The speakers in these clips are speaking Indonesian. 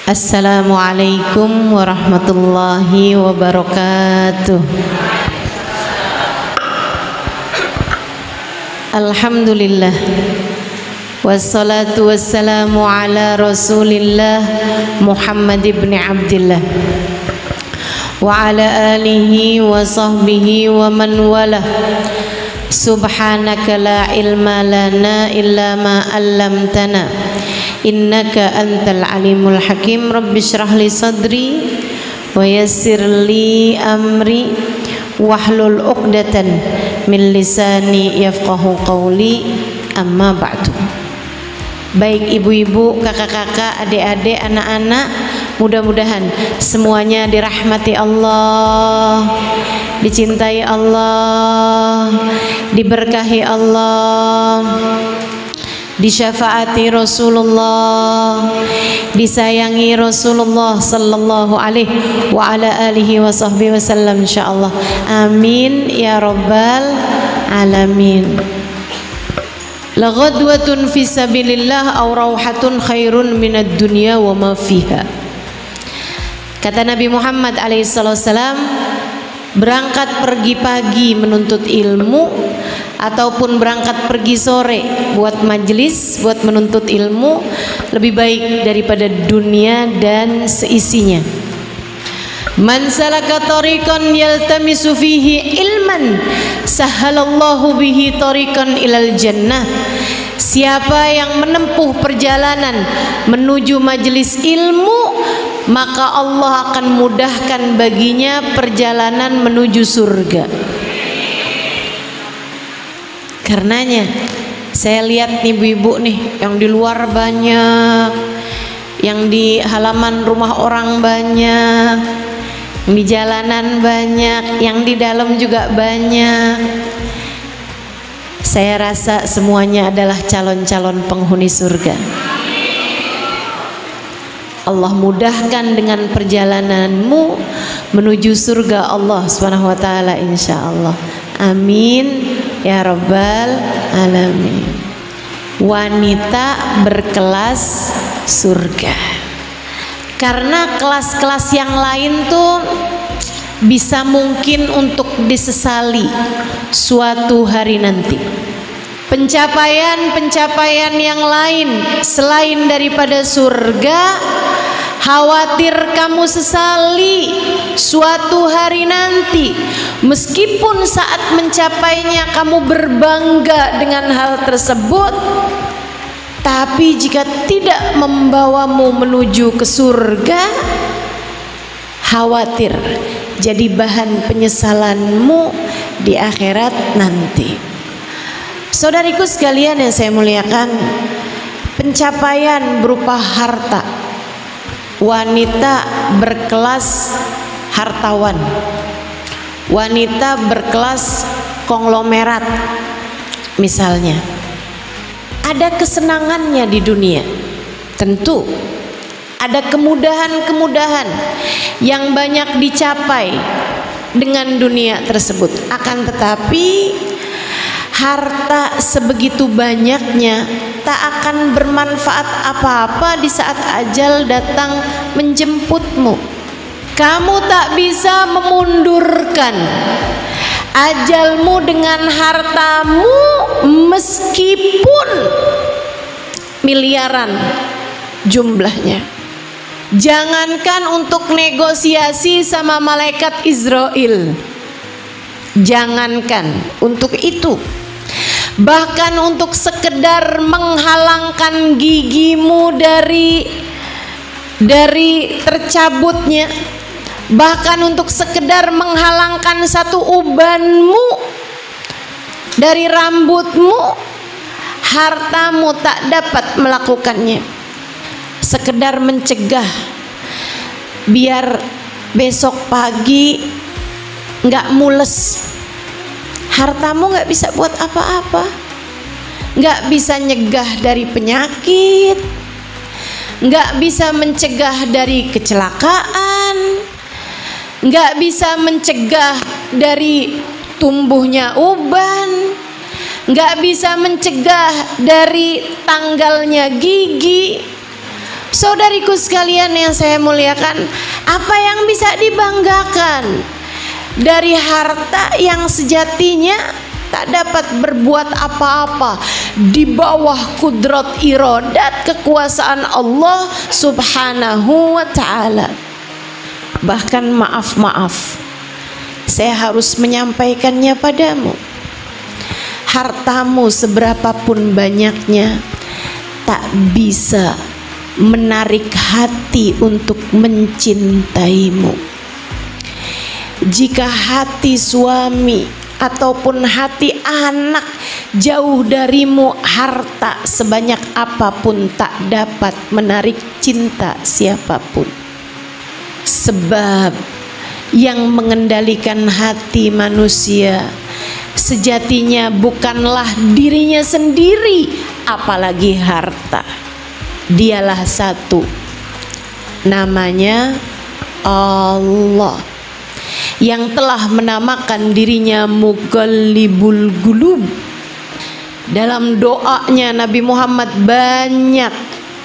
Assalamualaikum warahmatullahi wabarakatuh. Alhamdulillah, wassalatu wassalamu ala rasulillah Muhammad ibn Abdillah wa ala alihi wa sahbihi wa man wala. Subhanaka la ilma lana illa ma 'allamtana innaka antal alimul hakim. Rabbi shrah li sadri wa yassir li amri wahlul 'uqdatan min lisani yafqahu qawli. Amma ba'du. Baik ibu-ibu, kakak-kakak, adik-adik, anak-anak, mudah-mudahan semuanya dirahmati Allah, dicintai Allah, diberkahi Allah, disyafaati Rasulullah, disayangi Rasulullah sallallahu alaihi wa ala alihi wa sahbihi wasallam insyaallah. Amin ya rabbal alamin. La ghadwatun fi sabilillah aw rauhatun khairun minad dunya wa ma fiha. Kata Nabi Muhammad alaihissalam, berangkat pergi pagi menuntut ilmu ataupun berangkat pergi sore buat majelis, buat menuntut ilmu, lebih baik daripada dunia dan seisinya. Man salaka tariqan yaltamisu fihi ilman sahhalallahu bihi tariqan ilal jannah. Siapa yang menempuh perjalanan menuju majelis ilmu, maka Allah akan mudahkan baginya perjalanan menuju surga. Karenanya saya lihat nih ibu-ibu nih, yang di luar banyak, yang di halaman rumah orang banyak, yang di jalanan banyak, yang di dalam juga banyak. Saya rasa semuanya adalah calon-calon penghuni surga. Allah mudahkan dengan perjalananmu menuju surga Allah Subhanahu wa taala insyaallah. Amin ya rabbal alamin. Wanita berkelas surga. Karena kelas-kelas yang lain tuh bisa mungkin untuk disesali suatu hari nanti. Pencapaian-pencapaian yang lain selain daripada surga, khawatir kamu sesali suatu hari nanti. Meskipun saat mencapainya kamu berbangga dengan hal tersebut, tapi jika tidak membawamu menuju ke surga, khawatir jadi bahan penyesalanmu di akhirat nanti. Saudariku sekalian yang saya muliakan, pencapaian berupa harta, wanita berkelas hartawan, wanita berkelas konglomerat misalnya, ada kesenangannya di dunia. Tentu ada kemudahan-kemudahan yang banyak dicapai dengan dunia tersebut. Akan tetapi harta sebegitu banyaknya tak akan bermanfaat apa-apa di saat ajal datang menjemputmu. Kamu tak bisa memundurkan ajalmu dengan hartamu meskipun miliaran jumlahnya. Jangankan untuk negosiasi sama malaikat Israel, jangankan untuk itu, bahkan untuk sekedar menghalangkan gigimu dari tercabutnya, bahkan untuk sekedar menghalangkan satu ubanmu dari rambutmu, hartamu tak dapat melakukannya. Sekedar mencegah biar besok pagi nggak mules, hartamu nggak bisa buat apa-apa. Nggak bisa nyegah dari penyakit, nggak bisa mencegah dari kecelakaan, nggak bisa mencegah dari tumbuhnya uban, nggak bisa mencegah dari tanggalnya gigi. Saudariku sekalian yang saya muliakan, apa yang bisa dibanggakan dari harta yang sejatinya tak dapat berbuat apa-apa di bawah kudrat iradat kekuasaan Allah Subhanahu wa ta'ala. Bahkan maaf, saya harus menyampaikannya padamu. Hartamu seberapapun banyaknya tak bisa menarik hati untuk mencintaimu. Jika hati suami ataupun hati anak jauh darimu, harta sebanyak apapun tak dapat menarik cinta siapapun. Sebab yang mengendalikan hati manusia sejatinya bukanlah dirinya sendiri, apalagi harta. Dialah satu, namanya Allah, yang telah menamakan dirinya Muqallibul Qulub. Dalam doanya Nabi Muhammad banyak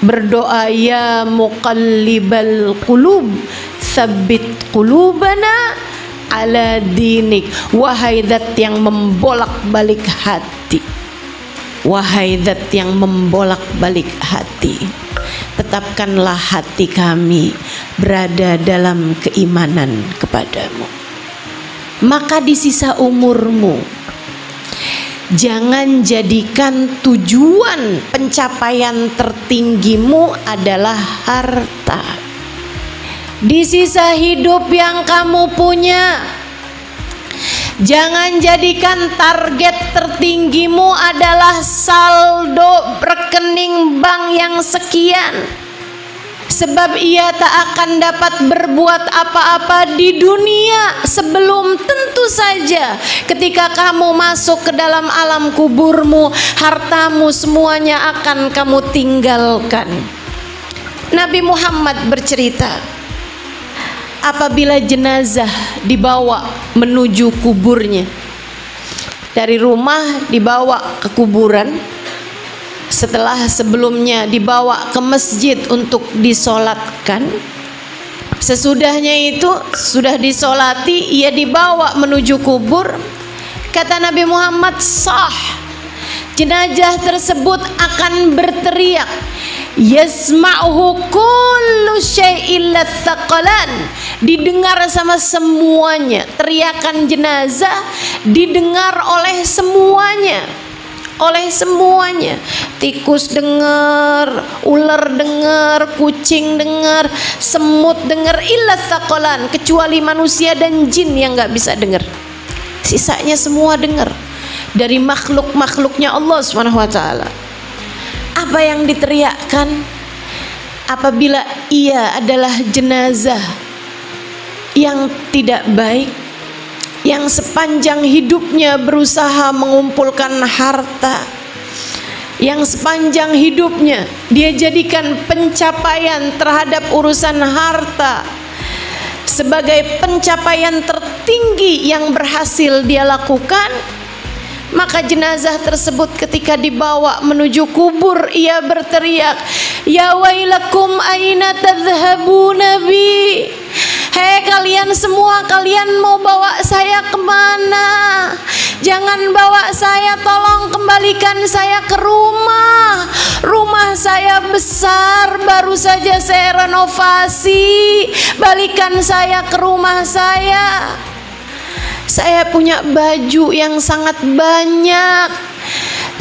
berdoa, ya Muqallibal Qulub tsabbit qulubana ala dinik. Wahai zat yang membolak-balik hati, wahai zat yang membolak-balik hati, tetapkanlah hati kami berada dalam keimanan kepadamu. Maka di sisa umurmu, jangan jadikan tujuan pencapaian tertinggimu adalah harta. Di sisa hidup yang kamu punya, jangan jadikan target tertinggimu adalah saldo rekening bank yang sekian. Sebab ia tak akan dapat berbuat apa-apa di dunia sebelum tentu saja ketika kamu masuk ke dalam alam kuburmu, hartamu semuanya akan kamu tinggalkan. Nabi Muhammad bercerita, apabila jenazah dibawa menuju kuburnya, dari rumah dibawa ke kuburan, setelah sebelumnya dibawa ke masjid untuk disolatkan, sesudahnya itu sudah disolati, ia dibawa menuju kubur. Kata Nabi Muhammad, sah, jenazah tersebut akan berteriak, yasma'uhu kullu syai'il tsaqalan, didengar sama semuanya. Teriakan jenazah didengar oleh semuanya, oleh semuanya. Tikus dengar, ular dengar, kucing dengar, semut dengar, illa tsaqalan, kecuali manusia dan jin yang nggak bisa dengar. Sisanya semua dengar dari makhluk-makhluknya Allah Subhanahu wa taala. Apa yang diteriakkan apabila ia adalah jenazah yang tidak baik, yang sepanjang hidupnya berusaha mengumpulkan harta, yang sepanjang hidupnya dia jadikan pencapaian terhadap urusan harta sebagai pencapaian tertinggi yang berhasil dia lakukan, maka jenazah tersebut ketika dibawa menuju kubur, ia berteriak, ya wailakum aina tadhhabuna bi. Hei kalian semua, kalian mau bawa saya kemana? Jangan bawa saya, tolong kembalikan saya ke rumah. Rumah saya besar, baru saja saya renovasi. Balikan saya ke rumah saya. Saya punya baju yang sangat banyak,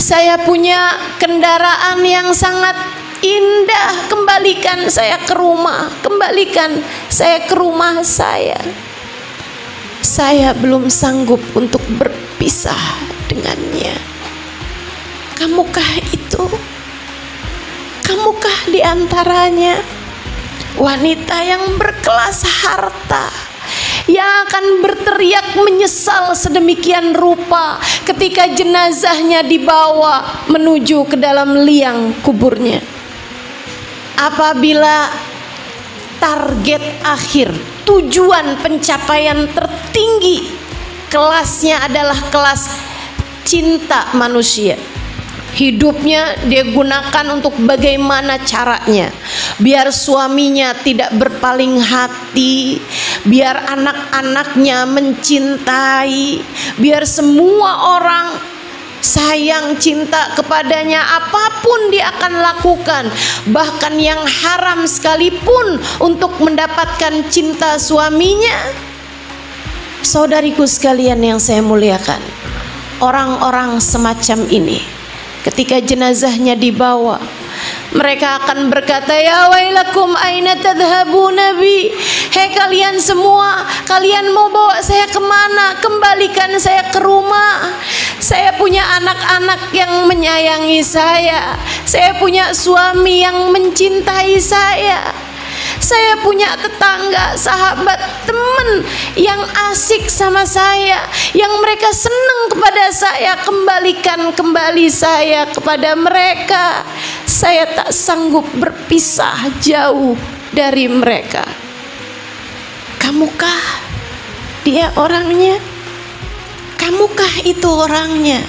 saya punya kendaraan yang sangat indah. Kembalikan saya ke rumah, kembalikan saya ke rumah saya. Saya belum sanggup untuk berpisah dengannya. Kamukah itu? Kamukah diantaranya wanita yang berkelas harta, yang akan berteriak menyesal sedemikian rupa ketika jenazahnya dibawa menuju ke dalam liang kuburnya? Apabila target akhir, tujuan pencapaian tertinggi kelasnya adalah kelas cinta manusia, Hidupnya dia gunakan untuk bagaimana caranya biar suaminya tidak berpaling hati, biar anak-anaknya mencintai, biar semua orang sayang cinta kepadanya. Apapun dia akan lakukan, bahkan yang haram sekalipun untuk mendapatkan cinta suaminya. Saudariku sekalian yang saya muliakan, orang-orang semacam ini ketika jenazahnya dibawa, mereka akan berkata, ya wailakum aina tadhhabuna bi. Hei kalian semua, kalian mau bawa saya kemana? Kembalikan saya ke rumah. Saya punya anak-anak yang menyayangi saya. Saya punya suami yang mencintai saya. Saya punya tetangga, sahabat, teman yang asik sama saya, yang mereka senang kepada saya. Kembalikan kembali saya kepada mereka. Saya tak sanggup berpisah jauh dari mereka. Kamukah dia orangnya? Kamukah itu orangnya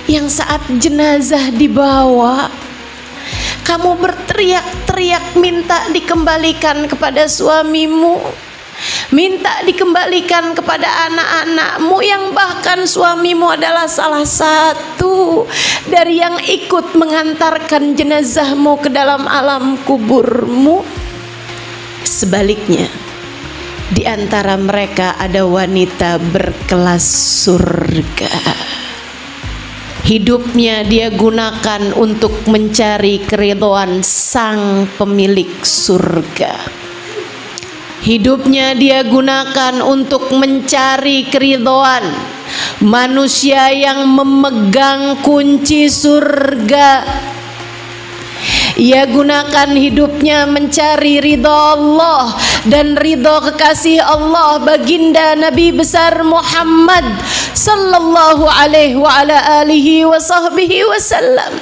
yang saat jenazah dibawa, kamu berteriak-teriak minta dikembalikan kepada suamimu, minta dikembalikan kepada anak-anakmu, yang bahkan suamimu adalah salah satu dari yang ikut mengantarkan jenazahmu ke dalam alam kuburmu. Sebaliknya, di antara mereka ada wanita berkelas surga. Hidupnya dia gunakan untuk mencari keridhaan sang pemilik surga. Hidupnya dia gunakan untuk mencari keridhaan manusia yang memegang kunci surga. Ia gunakan hidupnya mencari ridha Allah dan ridha kekasih Allah baginda Nabi besar Muhammad sallallahu alaihi wa ala alihi wa sahbihi wasallam.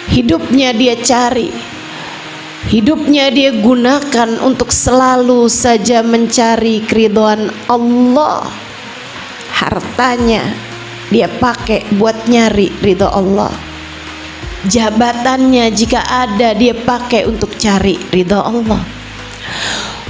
Hidupnya dia cari, hidupnya dia gunakan untuk selalu saja mencari keridhaan Allah. Hartanya dia pakai buat nyari ridha Allah. Jabatannya jika ada dia pakai untuk cari ridha Allah.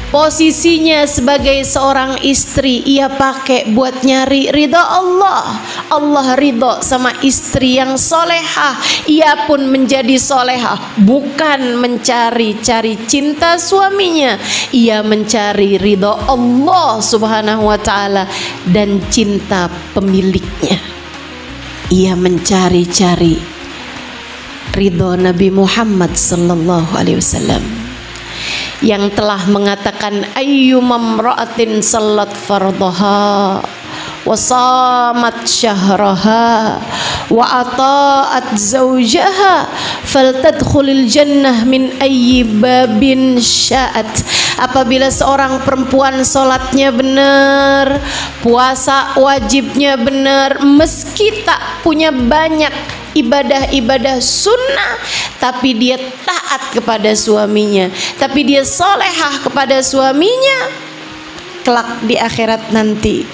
Posisinya sebagai seorang istri ia pakai buat nyari ridha Allah. Allah ridha sama istri yang solehah, ia pun menjadi solehah. Bukan mencari-cari cinta suaminya, ia mencari ridha Allah subhanahu wa ta'ala dan cinta pemiliknya. Ia mencari-cari ridho Nabi Muhammad sallallahu alaihi wasallam yang telah mengatakan, ayyumam ra'atin salat fardaha wa samat syahraha wa ata'at zawjaha faltadkhulil jannah min ayyi babin sya'at. Apabila seorang perempuan sholatnya benar, puasa wajibnya benar, meski tak punya banyak ibadah-ibadah sunnah, tapi dia taat kepada suaminya, tapi dia solehah kepada suaminya, kelak di akhirat nanti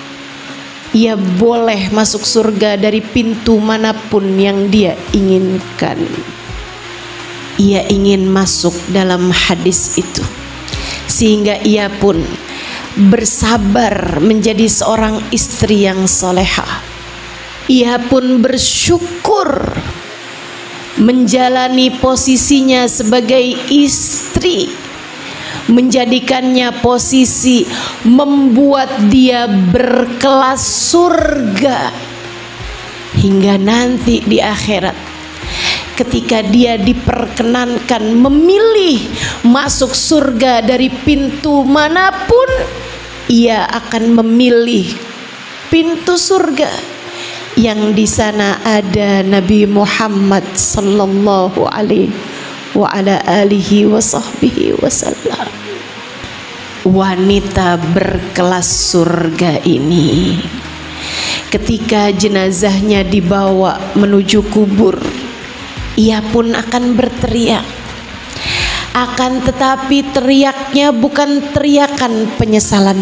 ia boleh masuk surga dari pintu manapun yang dia inginkan. Ia ingin masuk dalam hadis itu, sehingga ia pun bersabar menjadi seorang istri yang solehah. Ia pun bersyukur menjalani posisinya sebagai istri, menjadikannya posisi membuat dia berkelas surga hingga nanti di akhirat ketika dia diperkenankan memilih masuk surga dari pintu manapun, ia akan memilih pintu surga yang di sana ada Nabi Muhammad sallallahu alaihi wa ala alihi wa sahbihi wasallam. Wanita berkelas surga ini ketika jenazahnya dibawa menuju kubur, ia pun akan berteriak. Akan tetapi teriaknya bukan teriakan penyesalan,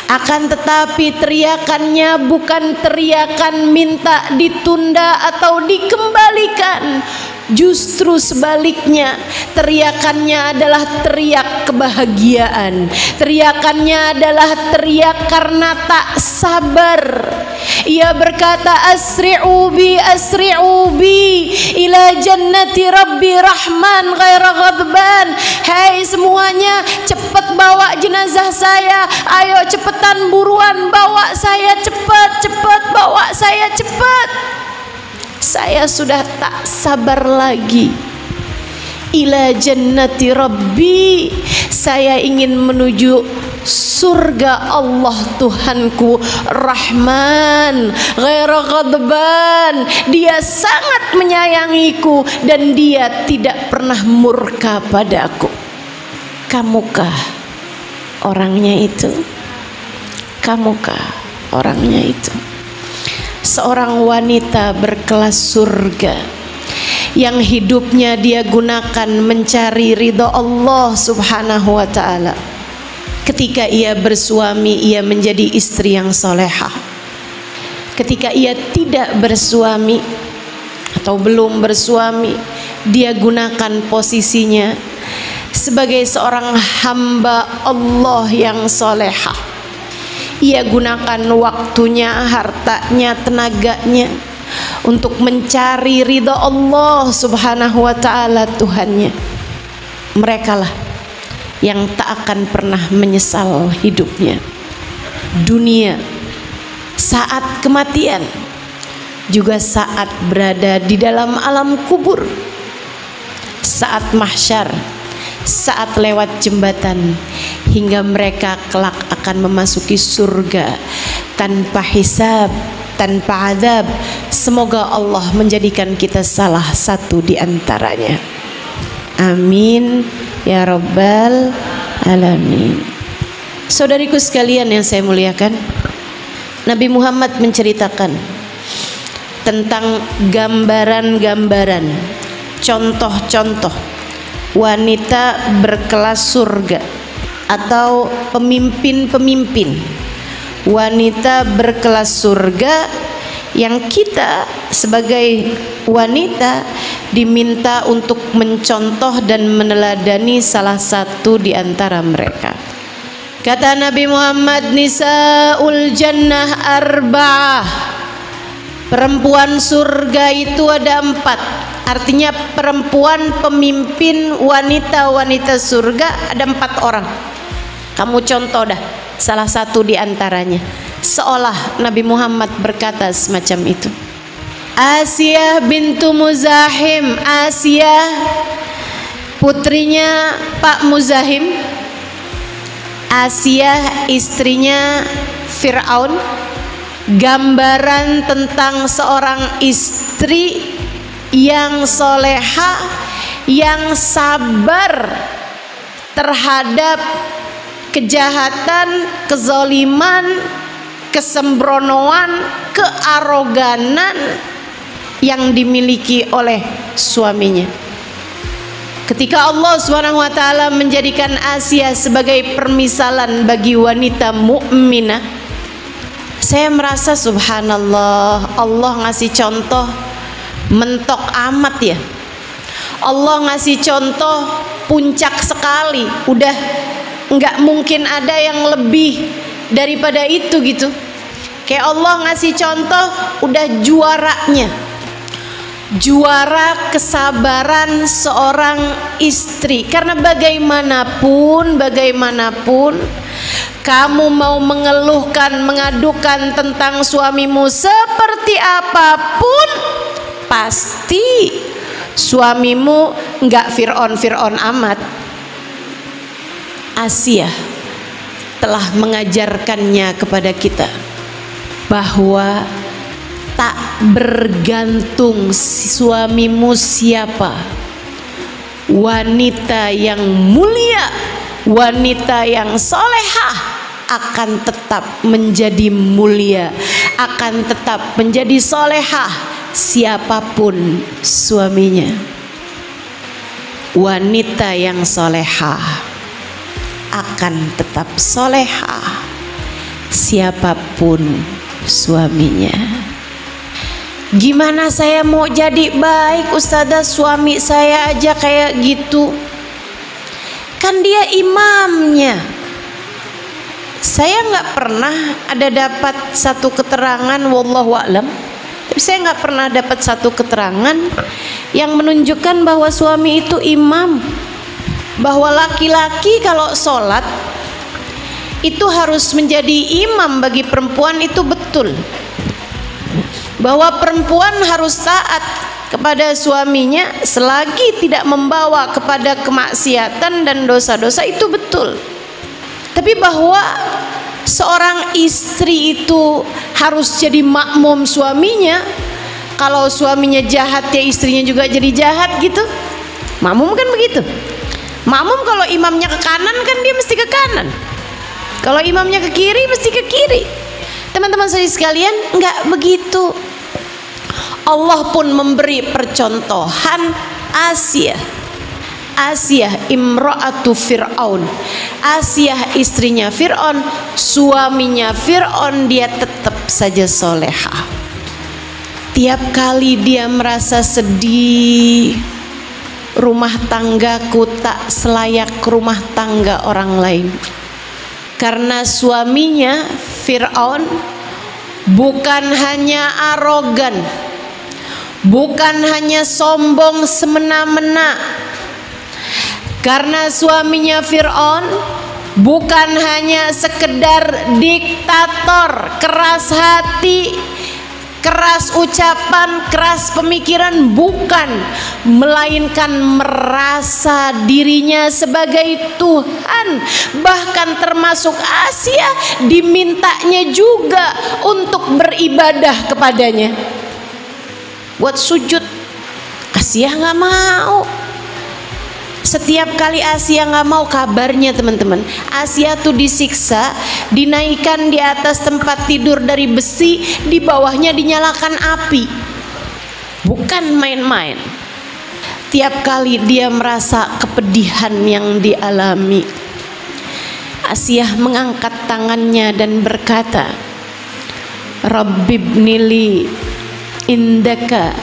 Akan tetapi teriakannya bukan teriakan minta ditunda atau dikembalikan. Justru sebaliknya, teriakannya adalah teriak kebahagiaan. Teriakannya adalah teriak karena tak sabar. Ia berkata, asri'u bi ila jannati rabbi rahman ghaira ghadban. Hei semuanya, cepat bawa jenazah saya. Ayo cepetan, buruan bawa saya, cepat bawa saya, cepat. Saya sudah tak sabar lagi. Ila jannati rabbi, saya ingin menuju surga Allah Tuhanku Rahman ghaira ghadban. Dia sangat menyayangiku dan dia tidak pernah murka padaku. Kamukah orangnya itu? Kamukah orangnya itu? Seorang wanita berkelas surga yang hidupnya dia gunakan mencari ridha Allah Subhanahu wa ta'ala. Ketika ia bersuami, ia menjadi istri yang solehah. Ketika ia tidak bersuami atau belum bersuami, dia gunakan posisinya sebagai seorang hamba Allah yang solehah. Ia gunakan waktunya, hartanya, tenaganya untuk mencari ridha Allah Subhanahu wa ta'ala Tuhannya. Merekalah yang tak akan pernah menyesal hidupnya, dunia, saat kematian, juga saat berada di dalam alam kubur, saat mahsyar, saat lewat jembatan, hingga mereka kelak akan memasuki surga tanpa hisab, tanpa azab. Semoga Allah menjadikan kita salah satu di antaranya. Amin ya rabbal alamin. Saudariku sekalian yang saya muliakan, Nabi Muhammad menceritakan tentang gambaran-gambaran, contoh-contoh wanita berkelas surga atau pemimpin-pemimpin wanita berkelas surga yang kita sebagai wanita diminta untuk mencontoh dan meneladani salah satu di antara mereka. Kata Nabi Muhammad, nisaul jannah arba'ah. Perempuan surga itu ada 4. Artinya perempuan pemimpin wanita-wanita surga ada 4 orang. Kamu contoh dah salah satu di antaranya. Seolah Nabi Muhammad berkata semacam itu. Asiyah bintu Muzahim. Asiyah putrinya Pak Muzahim. Asiyah istrinya Fir'aun. Gambaran tentang seorang istri yang soleha, yang sabar terhadap kejahatan, kezaliman, kesembronoan, kearoganan yang dimiliki oleh suaminya. Ketika Allah SWT menjadikan Asiyah sebagai permisalan bagi wanita mukminah, saya merasa subhanallah, Allah ngasih contoh mentok amat ya. Allah ngasih contoh puncak sekali, udah nggak mungkin ada yang lebih daripada itu gitu. Kayak Allah ngasih contoh udah juaranya, juara kesabaran seorang istri. Karena bagaimanapun kamu mau mengeluhkan, mengadukan tentang suamimu seperti apapun, pasti suamimu nggak Fir'aun amat. Asiyah telah mengajarkannya kepada kita bahwa tak bergantung suamimu siapa, wanita yang mulia, wanita yang solehah akan tetap menjadi mulia, akan tetap menjadi solehah siapapun suaminya. Wanita yang solehah akan tetap solehah siapapun suaminya. Gimana saya mau jadi baik Ustazah, suami saya aja kayak gitu? Kan dia imamnya. Saya nggak pernah ada dapat satu keterangan, wallahu a'lam, tapi saya nggak pernah dapat satu keterangan yang menunjukkan bahwa suami itu imam, bahwa laki-laki kalau sholat itu harus menjadi imam bagi perempuan. Itu betul, bahwa perempuan harus taat kepada suaminya selagi tidak membawa kepada kemaksiatan dan dosa-dosa, itu betul. Tapi bahwa seorang istri itu harus jadi makmum suaminya, kalau suaminya jahat ya istrinya juga jadi jahat gitu. Makmum kan begitu. Makmum kalau imamnya ke kanan kan dia mesti ke kanan, kalau imamnya ke kiri mesti ke kiri. Teman-teman saya sekalian, enggak begitu. Allah pun memberi percontohan Asiyah imra'atu Fir'aun. Asiyah istrinya Fir'aun, suaminya Fir'aun, dia tetap saja solehah. Tiap kali dia merasa sedih, rumah tanggaku tak selayak rumah tangga orang lain, karena suaminya Fir'aun bukan hanya arogan, bukan hanya sombong semena-mena, karena suaminya Fir'aun bukan hanya sekedar diktator, keras hati, keras ucapan, keras pemikiran, bukan, melainkan merasa dirinya sebagai Tuhan. Bahkan termasuk Asiyah dimintanya juga untuk beribadah kepadanya, buat sujud. Asiyah nggak mau. Setiap kali Asiyah nggak mau, kabarnya teman-teman, Asiyah tuh disiksa, dinaikkan di atas tempat tidur dari besi, di bawahnya dinyalakan api. Bukan main-main. Tiap kali dia merasa kepedihan yang dialami, Asiyah mengangkat tangannya dan berkata, Rabbibnili indaka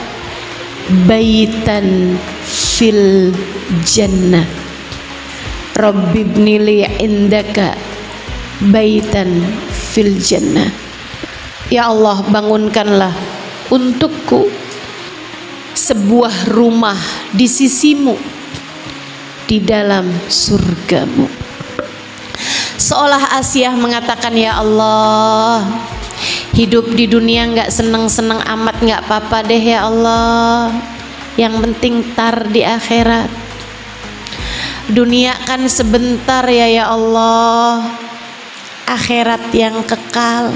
baitan fil jannah. Rabbibnili indaka baitan fil jannah. Ya Allah, bangunkanlah untukku sebuah rumah di sisimu di dalam surgamu. Seolah Asiyah mengatakan, ya Allah, hidup di dunia nggak seneng-seneng amat, nggak apa-apa deh ya Allah, yang penting tar di akhirat. Dunia kan sebentar ya Allah, akhirat yang kekal.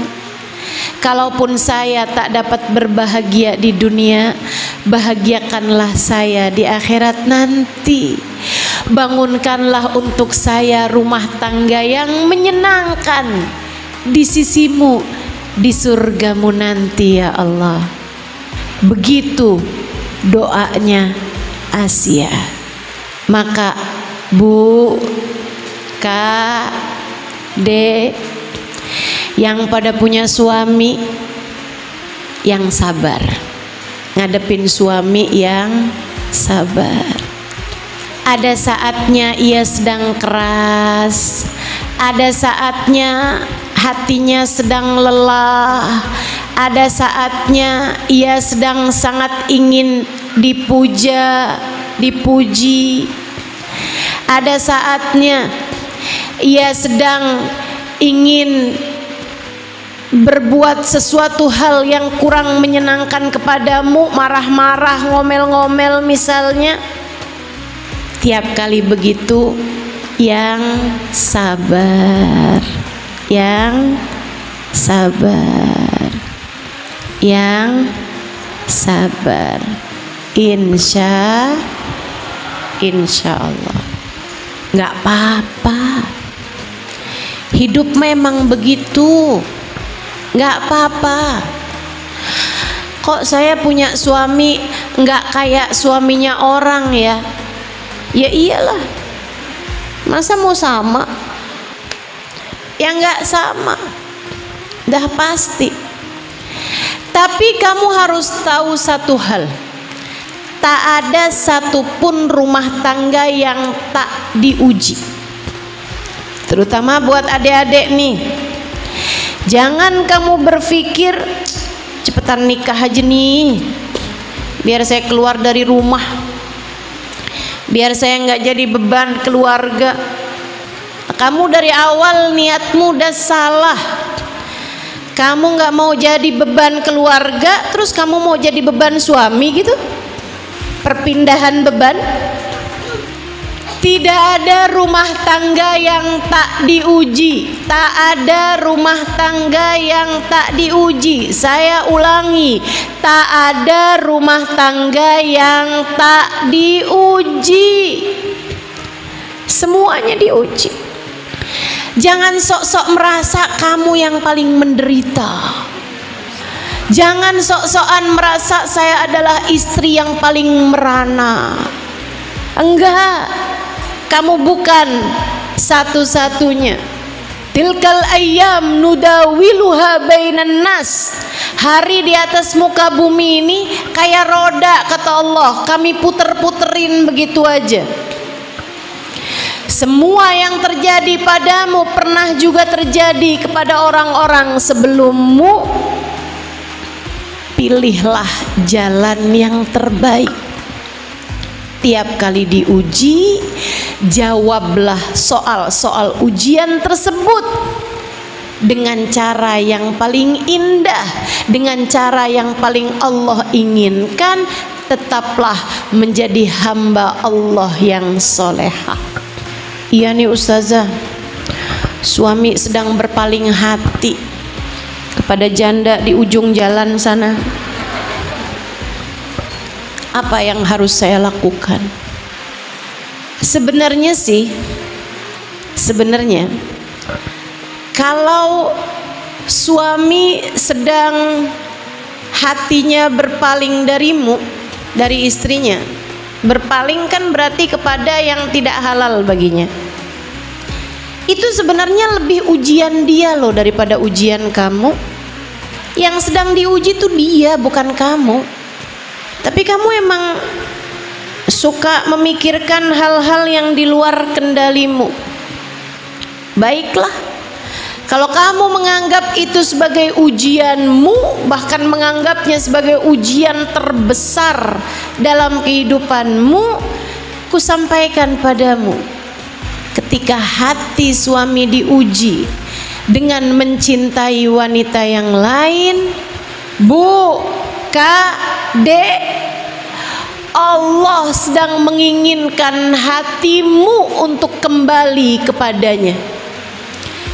Kalaupun saya tak dapat berbahagia di dunia, bahagiakanlah saya di akhirat nanti. Bangunkanlah untuk saya rumah tangga yang menyenangkan di sisimu, di surgamu nanti ya Allah. Begitu doanya Asiyah. Maka Bu, Kak, Dek yang pada punya suami yang sabar, ngadepin suami yang sabar. Ada saatnya ia sedang keras, ada saatnya hatinya sedang lelah, ada saatnya ia sedang sangat ingin dipuja, dipuji, ada saatnya ia sedang ingin berbuat sesuatu hal yang kurang menyenangkan kepadamu, marah-marah, ngomel-ngomel misalnya. Tiap kali begitu, yang sabar, yang sabar, yang sabar. Insya Allah, nggak apa-apa. Hidup memang begitu, nggak apa-apa. Kok saya punya suami nggak kayak suaminya orang ya? Ya iyalah, masa mau sama? Ya nggak sama. dah pasti. Tapi kamu harus tahu satu hal, tak ada satupun rumah tangga yang tak diuji. Terutama buat adik-adik nih, jangan kamu berpikir cepetan nikah aja nih, biar saya keluar dari rumah, biar saya nggak jadi beban keluarga. Kamu dari awal niatmu udah salah. Kamu nggak mau jadi beban keluarga, terus kamu mau jadi beban suami gitu, perpindahan beban. Tidak ada rumah tangga yang tak diuji. Tak ada rumah tangga yang tak diuji. Saya ulangi, tak ada rumah tangga yang tak diuji. Semuanya diuji. Jangan sok-sok merasa kamu yang paling menderita. Jangan sok-sokan merasa saya adalah istri yang paling merana. Enggak. Kamu bukan satu-satunya. Tilkal ayyam nudawiluha bainan nas. Hari di atas muka bumi ini kayak roda, kata Allah, kami puter-puterin begitu aja. Semua yang terjadi padamu pernah juga terjadi kepada orang-orang sebelummu. Pilihlah jalan yang terbaik. Tiap kali diuji, jawablah soal-soal ujian tersebut dengan cara yang paling indah, dengan cara yang paling Allah inginkan. Tetaplah menjadi hamba Allah yang solehah. Iya nih ustazah, suami sedang berpaling hati kepada janda di ujung jalan sana. Apa yang harus saya lakukan? Sebenarnya kalau suami sedang hatinya berpaling darimu, dari istrinya, berpaling kan berarti kepada yang tidak halal baginya. Itu sebenarnya lebih ujian dia loh daripada ujian kamu. Yang sedang diuji tuh dia, bukan kamu. Tapi kamu emang suka memikirkan hal-hal yang di luar kendalimu. Baiklah, kalau kamu menganggap itu sebagai ujianmu, bahkan menganggapnya sebagai ujian terbesar dalam kehidupanmu, ku sampaikan padamu, ketika hati suami diuji dengan mencintai wanita yang lain, Bu, Kak, Dek, Allah sedang menginginkan hatimu untuk kembali kepadanya.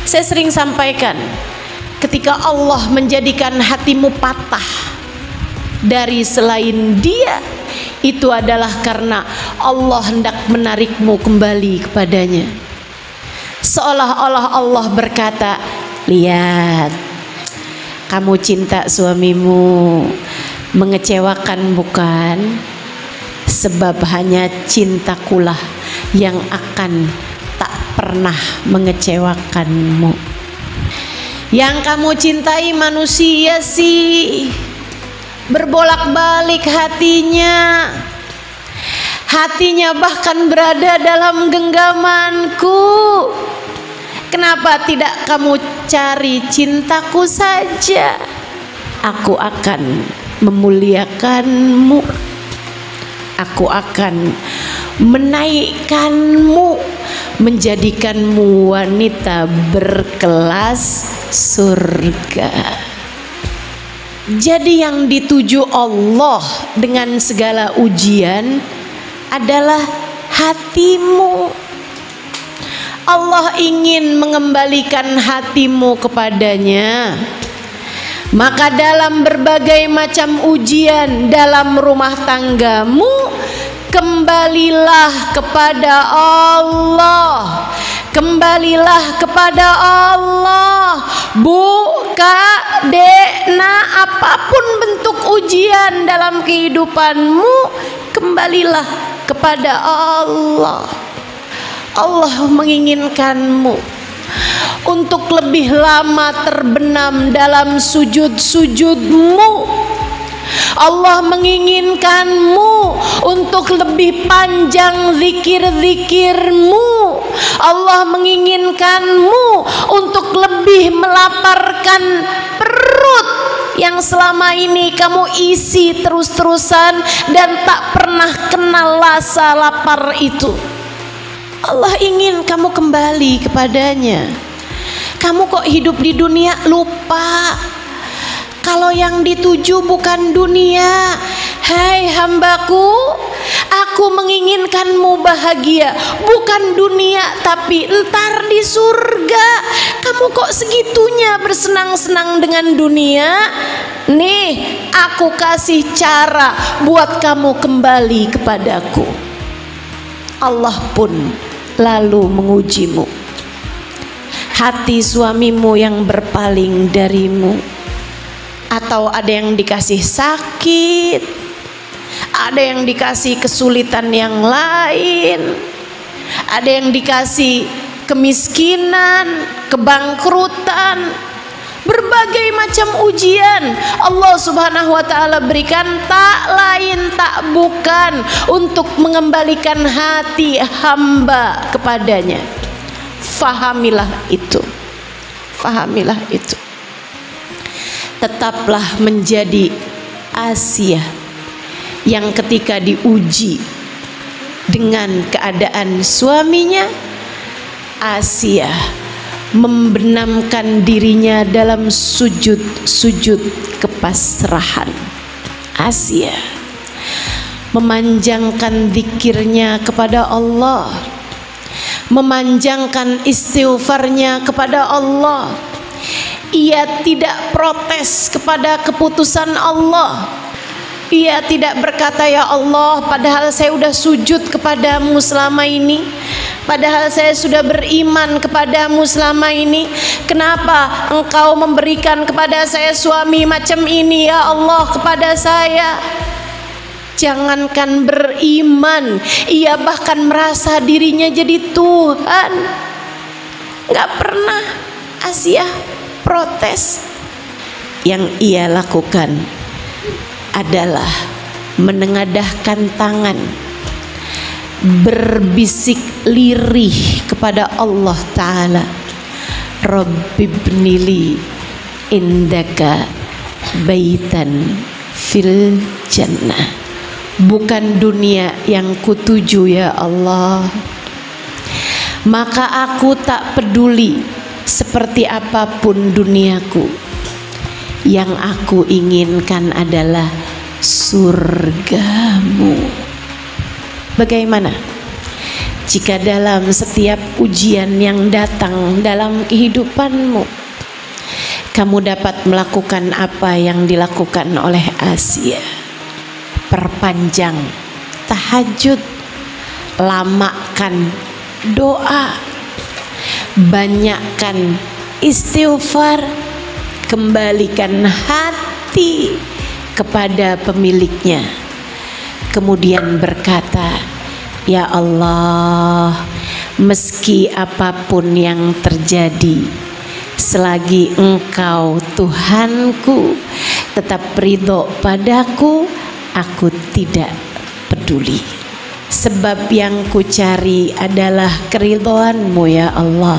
Saya sering sampaikan, ketika Allah menjadikan hatimu patah dari selain Dia, itu adalah karena Allah hendak menarikmu kembali kepadanya. Seolah-olah Allah berkata, lihat, kamu cinta suamimu, mengecewakan bukan? Sebab hanya cintakulah yang akan tak pernah mengecewakanmu. Yang kamu cintai manusia sih, berbolak-balik hatinya. Hatinya bahkan berada dalam genggamanku. Kenapa tidak kamu cari cintaku saja? Aku akan memuliakanmu. Aku akan menaikkanmu, menjadikanmu wanita berkelas surga. Jadi yang dituju Allah dengan segala ujian adalah hatimu. Allah ingin mengembalikan hatimu kepadanya. Maka dalam berbagai macam ujian dalam rumah tanggamu, kembalilah kepada Allah. Kembalilah kepada Allah. Bu, Kak, Dek, Nak, apapun bentuk ujian dalam kehidupanmu, kembalilah kepada Allah. Allah menginginkanmu untuk lebih lama terbenam dalam sujud-sujudmu. Allah menginginkanmu untuk lebih panjang zikir-zikirmu. Allah menginginkanmu untuk lebih melaparkan perut yang selama ini kamu isi terus-terusan dan tak pernah kenal rasa lapar itu. Allah ingin kamu kembali kepadanya. Kamu kok hidup di dunia lupa kalau yang dituju bukan dunia. Hai hambaku, aku menginginkanmu bahagia, bukan dunia tapi entar di surga. Kamu kok segitunya bersenang-senang dengan dunia? Nih, aku kasih cara buat kamu kembali kepadaku. Allah pun lalu mengujimu. Hati suamimu yang berpaling darimu, atau ada yang dikasih sakit, ada yang dikasih kesulitan yang lain, ada yang dikasih kemiskinan, kebangkrutan, berbagai macam ujian Allah Subhanahu wa ta'ala berikan, tak lain tak bukan untuk mengembalikan hati hamba kepadanya. Fahamilah itu, fahamilah itu. Tetaplah menjadi Asia yang ketika diuji dengan keadaan suaminya, Asia membenamkan dirinya dalam sujud-sujud kepasrahan. Asia memanjangkan zikirnya kepada Allah, memanjangkan istighfarnya kepada Allah. Ia tidak protes kepada keputusan Allah. Ia tidak berkata, ya Allah, padahal saya sudah sujud kepadamu selama ini, padahal saya sudah beriman kepadamu selama ini, kenapa engkau memberikan kepada saya suami macam ini ya Allah kepada saya? Jangankan beriman, ia bahkan merasa dirinya jadi Tuhan. Gak pernah Asia protes. Yang ia lakukan adalah menengadahkan tangan, berbisik lirih kepada Allah Ta'ala, Rabbibnili indaka baitan fil jannah. Bukan dunia yang kutuju ya Allah, maka aku tak peduli seperti apapun duniaku. Yang aku inginkan adalah surgamu. Bagaimana jika dalam setiap ujian yang datang dalam kehidupanmu, kamu dapat melakukan apa yang dilakukan oleh Asia? Perpanjang tahajud, lamakan doa, banyakkan istighfar, kembalikan hati kepada pemiliknya, kemudian berkata, ya Allah, meski apapun yang terjadi, selagi Engkau Tuhanku tetap ridho padaku, aku tidak peduli. Sebab yang ku cari adalah keridhoanmu ya Allah.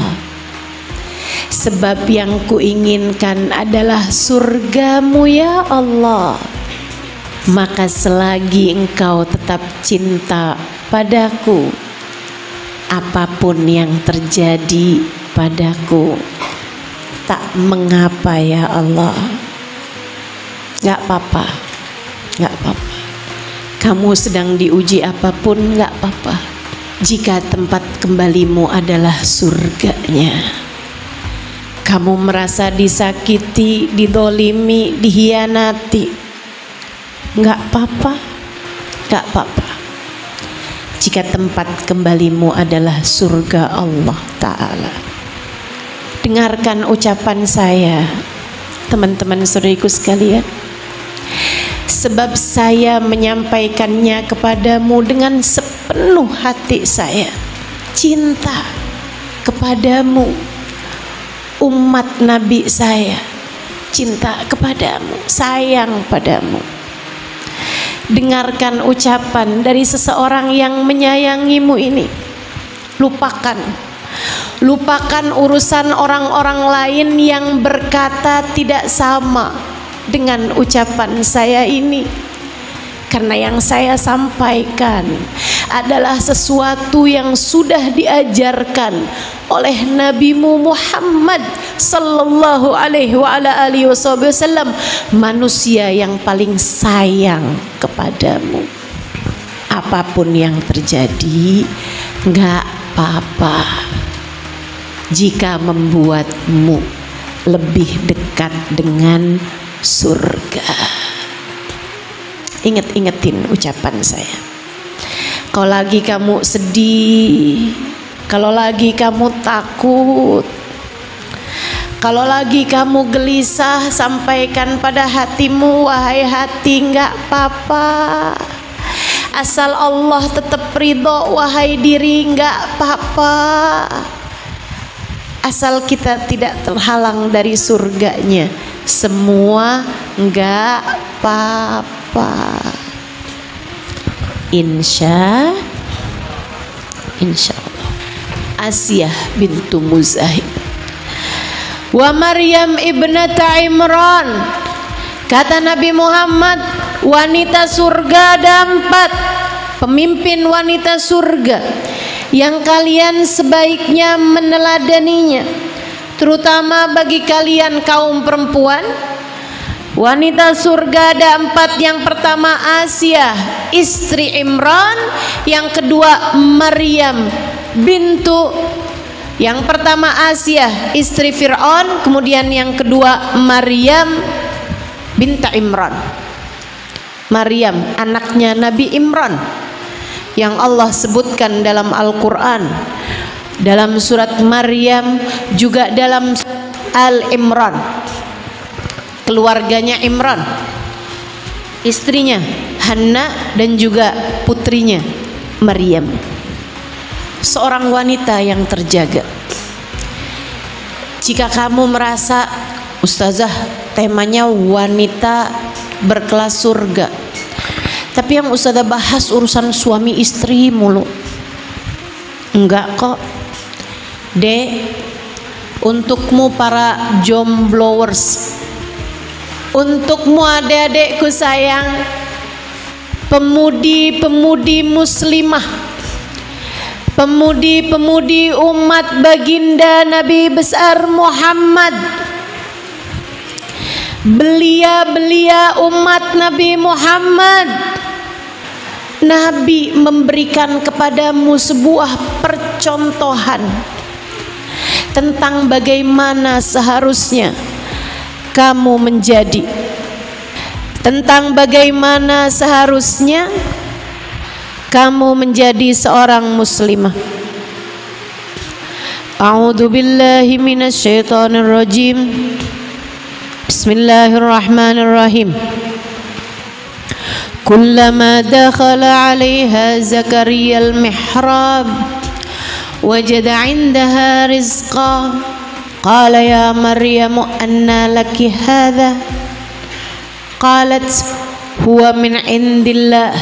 Sebab yang ku inginkan adalah surgamu ya Allah. Maka selagi Engkau tetap cinta padaku, apapun yang terjadi padaku tak mengapa ya Allah. Gak apa-apa, gak apa-apa. Kamu sedang diuji apapun, gak apa-apa, jika tempat kembalimu adalah surganya. Kamu merasa disakiti, didolimi, dihianati, gak apa-apa, gak apa-apa, jika tempat kembalimu adalah surga Allah Ta'ala. Dengarkan ucapan saya, teman-teman saudariku sekalian, sebab saya menyampaikannya kepadamu dengan sepenuh hati saya, cinta kepadamu, umat Nabi saya cinta kepadamu, sayang padamu. Dengarkan ucapan dari seseorang yang menyayangimu ini. Lupakan urusan orang-orang lain yang berkata tidak sama dengan ucapan saya ini. Karena yang saya sampaikan adalah sesuatu yang sudah diajarkan oleh Nabimu Muhammad sallallahu alaihi wasallam, manusia yang paling sayang kepadamu. Apapun yang terjadi, enggak apa-apa jika membuatmu lebih dekat dengan surga. Ingat-ingetin ucapan saya. Kalau lagi kamu sedih, kalau lagi kamu takut, kalau lagi kamu gelisah, sampaikan pada hatimu, wahai hati, enggak apa-apa. Asal Allah tetap ridho, wahai diri, enggak apa-apa. Asal kita tidak terhalang dari surganya, semua enggak apa-apa. Insya Allah. Asiyah bintu Muzahib wa Maryam ibnata Imran. Kata Nabi Muhammad, wanita surga ada 4, pemimpin wanita surga yang kalian sebaiknya meneladaninya, terutama bagi kalian kaum perempuan. Wanita surga ada 4. Yang pertama Asiyah istri Imran, yang kedua Maryam bintu, yang pertama Asiyah istri Fir'aun, kemudian yang kedua Maryam bintu Imran. Maryam anaknya Nabi Imran yang Allah sebutkan dalam Al-Quran, dalam surat Maryam, juga dalam Al-Imran. Keluarganya Imran, istrinya Hanna dan juga putrinya Maryam. Seorang wanita yang terjaga. Jika kamu merasa, Ustazah temanya wanita berkelas surga, tapi yang Ustazah bahas urusan suami istri mulu, enggak kok Dek. Untukmu para jomblowers, untukmu adik-adikku sayang, pemudi-pemudi muslimah, pemudi-pemudi umat baginda Nabi besar Muhammad, belia-belia umat Nabi Muhammad, Nabi memberikan kepadamu sebuah percontohan tentang bagaimana seharusnya kamu menjadi, tentang bagaimana seharusnya kamu menjadi seorang muslimah. A'udzu billahi minasyaitonir rajim. Bismillahirrahmanirrahim. Kullama dakhala 'alaiha Zakaria al-mihrab wajada 'indaha rizqa qala ya Maryam anna laki hadha qalat huwa min 'indillah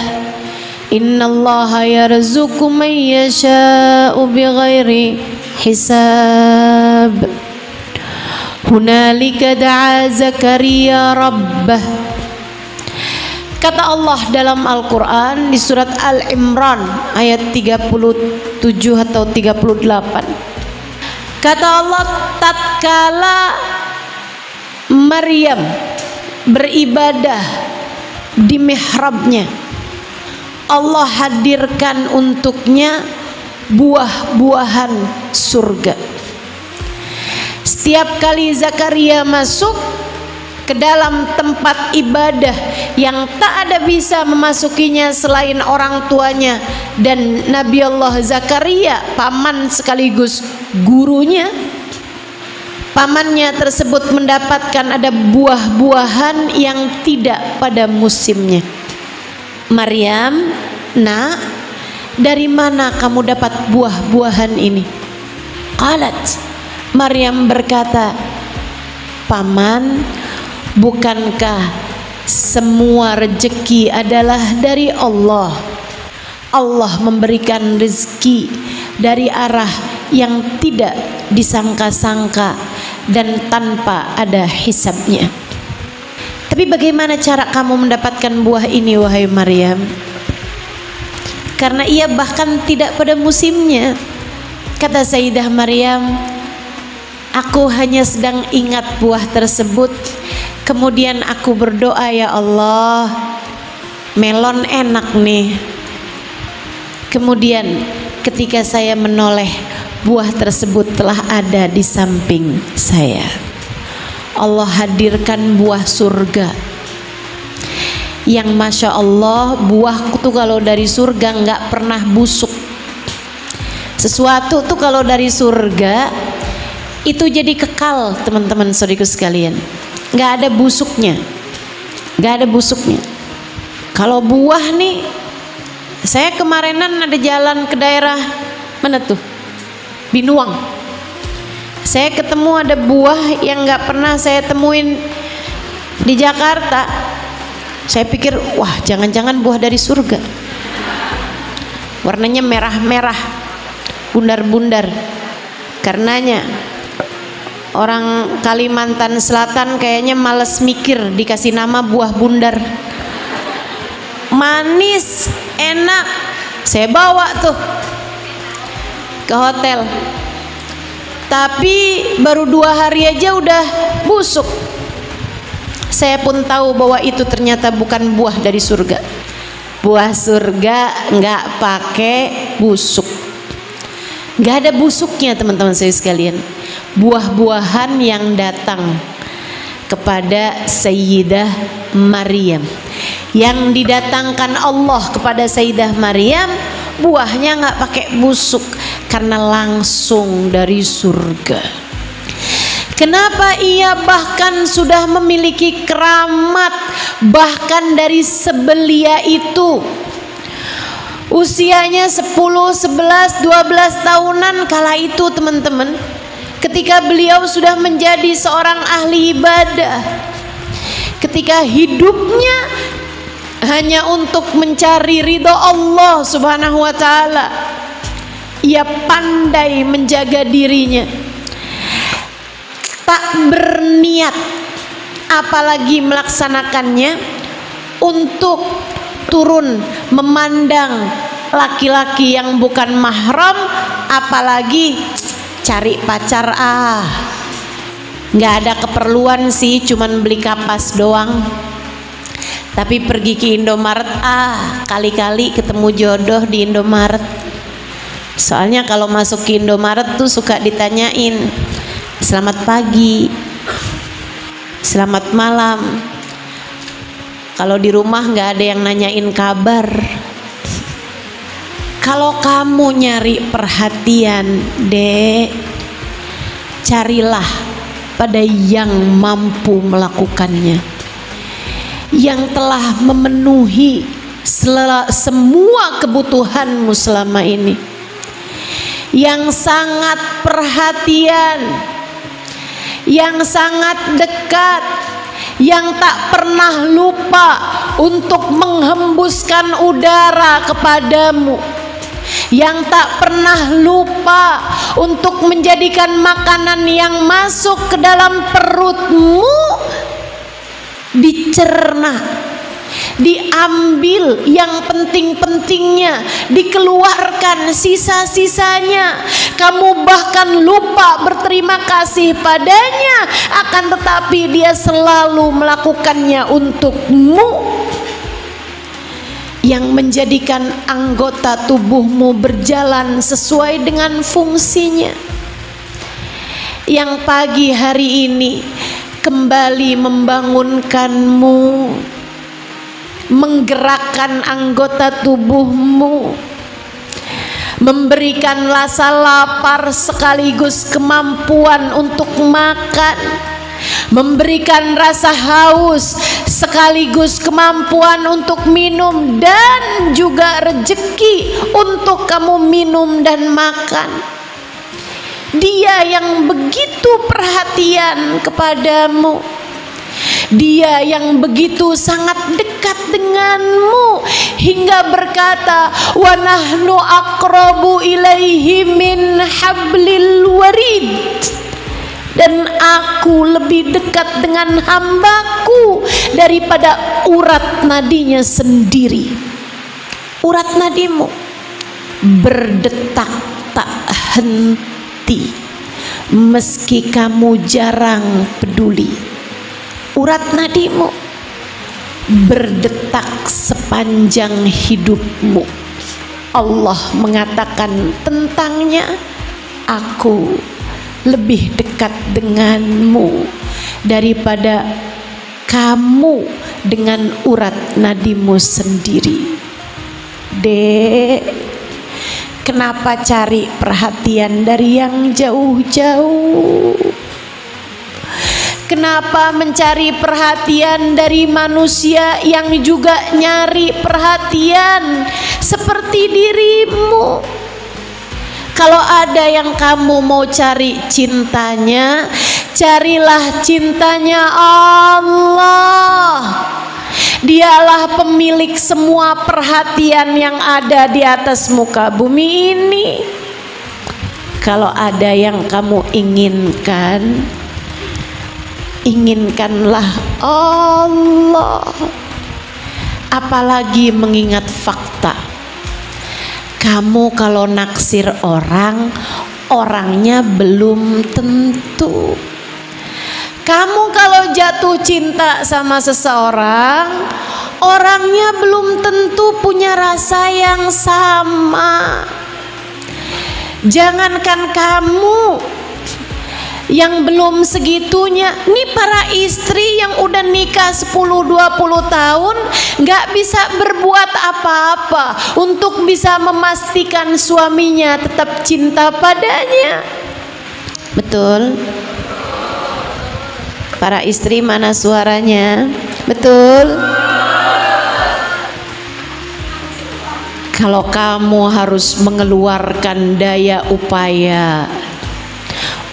innallaha yarzuqu man yasha'u bighairi hisab. Hunalika da'a Zakaria rabbah. Kata Allah dalam Al-Quran di surat Al-Imran ayat 37 atau 38. Kata Allah, tatkala Maryam beribadah di mihrabnya, Allah hadirkan untuknya buah-buahan surga. Setiap kali Zakaria masuk ke dalam tempat ibadah yang tak ada bisa memasukinya selain orang tuanya dan Nabi Allah Zakaria, paman sekaligus gurunya, pamannya tersebut mendapatkan ada buah-buahan yang tidak pada musimnya. Maryam, nak, dari mana kamu dapat buah-buahan ini? Qalat, Maryam berkata, "Paman, bukankah semua rezeki adalah dari Allah? Allah memberikan rezeki dari arah yang tidak disangka-sangka dan tanpa ada hisabnya. Tapi bagaimana cara kamu mendapatkan buah ini, wahai Maryam?" Karena ia bahkan tidak pada musimnya. Kata Sayyidah Maryam, "Aku hanya sedang ingat buah tersebut. Kemudian aku berdoa, ya Allah, melon enak nih. Kemudian ketika saya menoleh, buah tersebut telah ada di samping saya. Allah hadirkan buah surga yang Masya Allah, buah tuh kalau dari surga nggak pernah busuk. Sesuatu tuh kalau dari surga itu jadi kekal, teman-teman saudaraku sekalian, nggak ada busuknya, nggak ada busuknya. Kalau buah nih, saya kemarinan ada jalan ke daerah mana tuh, Binuang. Saya ketemu ada buah yang nggak pernah saya temuin di Jakarta. Saya pikir, wah, jangan-jangan buah dari surga. Warnanya merah-merah, bundar-bundar. Karenanya orang Kalimantan Selatan kayaknya males mikir dikasih nama buah bundar. Manis, enak. Saya bawa tuh ke hotel. Tapi baru 2 hari aja udah busuk. Saya pun tahu bahwa itu ternyata bukan buah dari surga. Buah surga nggak pakai busuk, nggak ada busuknya, teman-teman saya sekalian. Buah-buahan yang datang kepada Sayyidah Maryam, yang didatangkan Allah kepada Sayyidah Maryam, buahnya nggak pakai busuk karena langsung dari surga. Kenapa ia bahkan sudah memiliki keramat bahkan dari sebelia itu? Usianya 10, 11, 12 tahunan kala itu, teman-teman, ketika beliau sudah menjadi seorang ahli ibadah, ketika hidupnya hanya untuk mencari ridho Allah Subhanahu wa ta'ala, ia pandai menjaga dirinya, tak berniat apalagi melaksanakannya untuk turun memandang laki-laki yang bukan mahram, apalagi cari pacar. Nggak ada keperluan sih, cuman beli kapas doang. Tapi pergi ke Indomaret, kali-kali ketemu jodoh di Indomaret. Soalnya kalau masuk ke Indomaret tuh suka ditanyain, selamat pagi, selamat malam. Kalau di rumah nggak ada yang nanyain kabar. Kalau kamu nyari perhatian, Dek, carilah pada yang mampu melakukannya, yang telah memenuhi semua kebutuhanmu selama ini, yang sangat perhatian, yang sangat dekat, yang tak pernah lupa untuk menghembuskan udara kepadamu, yang tak pernah lupa untuk menjadikan makanan yang masuk ke dalam perutmu dicerna, diambil yang penting-pentingnya, dikeluarkan sisa-sisanya. Kamu bahkan lupa berterima kasih padanya, akan tetapi dia selalu melakukannya untukmu, yang menjadikan anggota tubuhmu berjalan sesuai dengan fungsinya, yang pagi hari ini kembali membangunkanmu, menggerakkan anggota tubuhmu, memberikan rasa lapar sekaligus kemampuan untuk makan, memberikan rasa haus sekaligus kemampuan untuk minum, dan juga rezeki untuk kamu minum dan makan. Dia yang begitu perhatian kepadamu, Dia yang begitu sangat dekat denganmu hingga berkata, wa nahnu aqrabu ilaihi min hablil warid, dan aku lebih dekat dengan hambaku daripada urat nadinya sendiri. Urat nadimu berdetak tak henti meski kamu jarang peduli. Urat nadimu berdetak sepanjang hidupmu. Allah mengatakan tentangnya, aku lebih dekat denganmu daripada kamu dengan urat nadimu sendiri. Dek, kenapa cari perhatian dari yang jauh-jauh? Kenapa mencari perhatian dari manusia yang juga nyari perhatian seperti dirimu? Kalau ada yang kamu mau cari cintanya, carilah cintanya Allah. Dialah pemilik semua perhatian yang ada di atas muka bumi ini. Kalau ada yang kamu inginkan, inginkanlah Allah. Apalagi mengingat fakta, kamu kalau naksir orang, orangnya belum tentu. Kamu kalau jatuh cinta sama seseorang, orangnya belum tentu punya rasa yang sama. Jangankan kamu yang belum segitunya, nih para istri yang udah nikah 10-20 tahun gak bisa berbuat apa-apa untuk bisa memastikan suaminya tetap cinta padanya. Betul? Para istri mana suaranya? Betul? Kalau kamu harus mengeluarkan daya upaya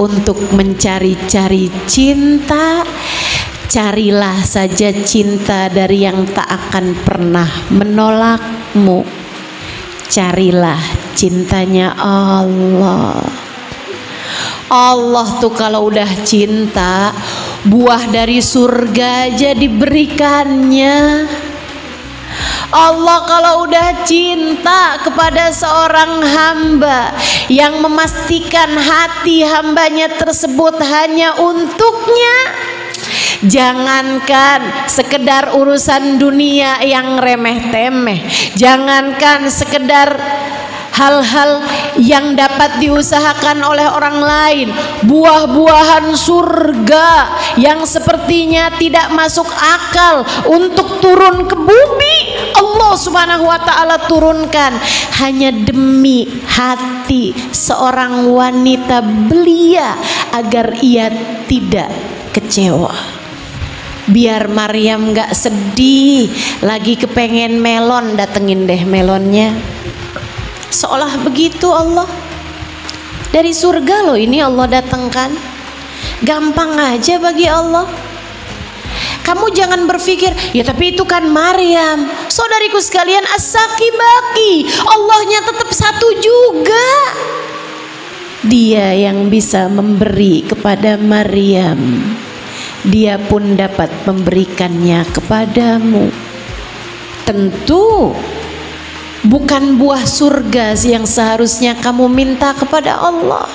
untuk mencari-cari cinta, carilah saja cinta dari yang tak akan pernah menolakmu. Carilah cintanya Allah. Allah tuh kalau udah cinta, buah dari surga aja diberikannya. Allah kalau udah cinta kepada seorang hamba yang memastikan hati hambanya tersebut hanya untuknya, jangankan sekedar urusan dunia yang remeh-temeh, jangankan sekedar hal-hal yang dapat diusahakan oleh orang lain, buah-buahan surga yang sepertinya tidak masuk akal untuk turun ke bumi, Allah Subhanahu wa ta'ala turunkan hanya demi hati seorang wanita belia agar ia tidak kecewa. Biar Maryam gak sedih, lagi kepengen melon, datengin deh melonnya. Seolah begitu Allah. Dari surga loh ini Allah datangkan. Gampang aja bagi Allah. Kamu jangan berpikir, ya tapi itu kan Maryam. Saudariku sekalian, as-sakibaki, Allahnya tetap satu juga. Dia yang bisa memberi kepada Maryam, Dia pun dapat memberikannya kepadamu. Tentu bukan buah surga yang seharusnya kamu minta kepada Allah,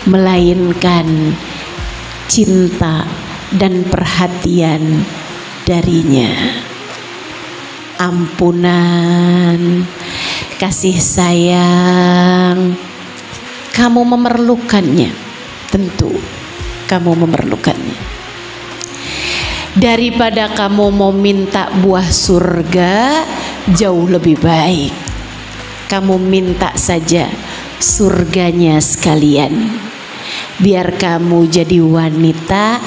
melainkan cinta dan perhatian darinya. Ampunan, kasih sayang, kamu memerlukannya. Tentu kamu memerlukannya. Daripada kamu mau minta buah surga, jauh lebih baik kamu minta saja surganya sekalian, biar kamu jadi wanita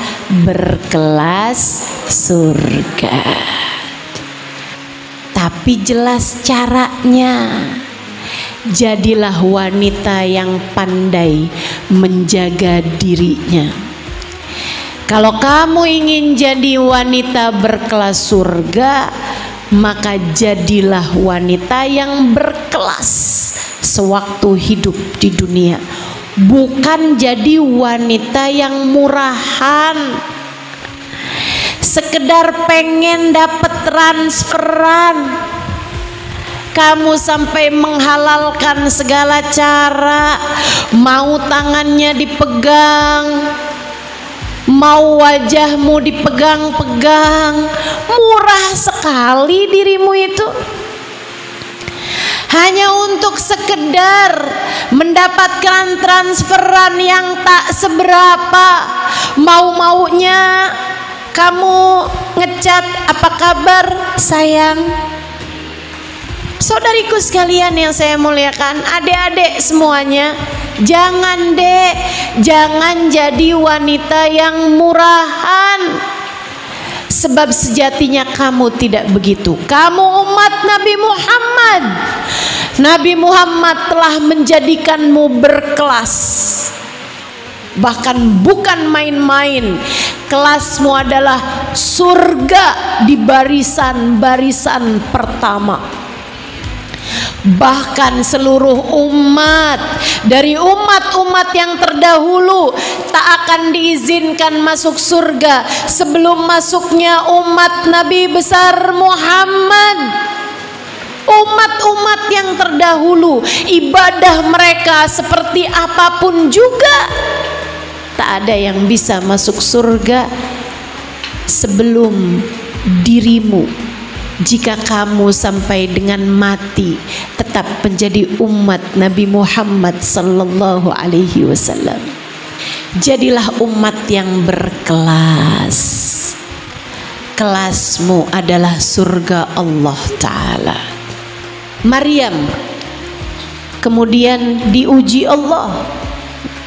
berkelas surga. Tapi jelas caranya, jadilah wanita yang pandai menjaga dirinya. Kalau kamu ingin jadi wanita berkelas surga, maka jadilah wanita yang berkelas sewaktu hidup di dunia. Bukan jadi wanita yang murahan, sekedar pengen dapat transferan. Kamu sampai menghalalkan segala cara, mau tangannya dipegang, mau wajahmu dipegang-pegang. Murah sekali dirimu itu, hanya untuk sekedar mendapatkan transferan yang tak seberapa. Mau-maunya kamu ngechat, apa kabar sayang? Saudariku sekalian yang saya muliakan, adik-adik semuanya, jangan dek, jangan jadi wanita yang murahan. Sebab sejatinya kamu tidak begitu. Kamu umat Nabi Muhammad. Nabi Muhammad telah menjadikanmu berkelas. Bahkan bukan main-main. Kelasmu adalah surga di barisan-barisan pertama. Bahkan seluruh umat, dari umat-umat yang terdahulu, tak akan diizinkan masuk surga sebelum masuknya umat Nabi besar Muhammad. Umat-umat yang terdahulu, ibadah mereka seperti apapun juga, tak ada yang bisa masuk surga sebelum dirimu. Jika kamu sampai dengan mati tetap menjadi umat Nabi Muhammad sallallahu alaihi wasallam. Jadilah umat yang berkelas. Kelasmu adalah surga Allah Ta'ala. Maryam kemudian diuji Allah,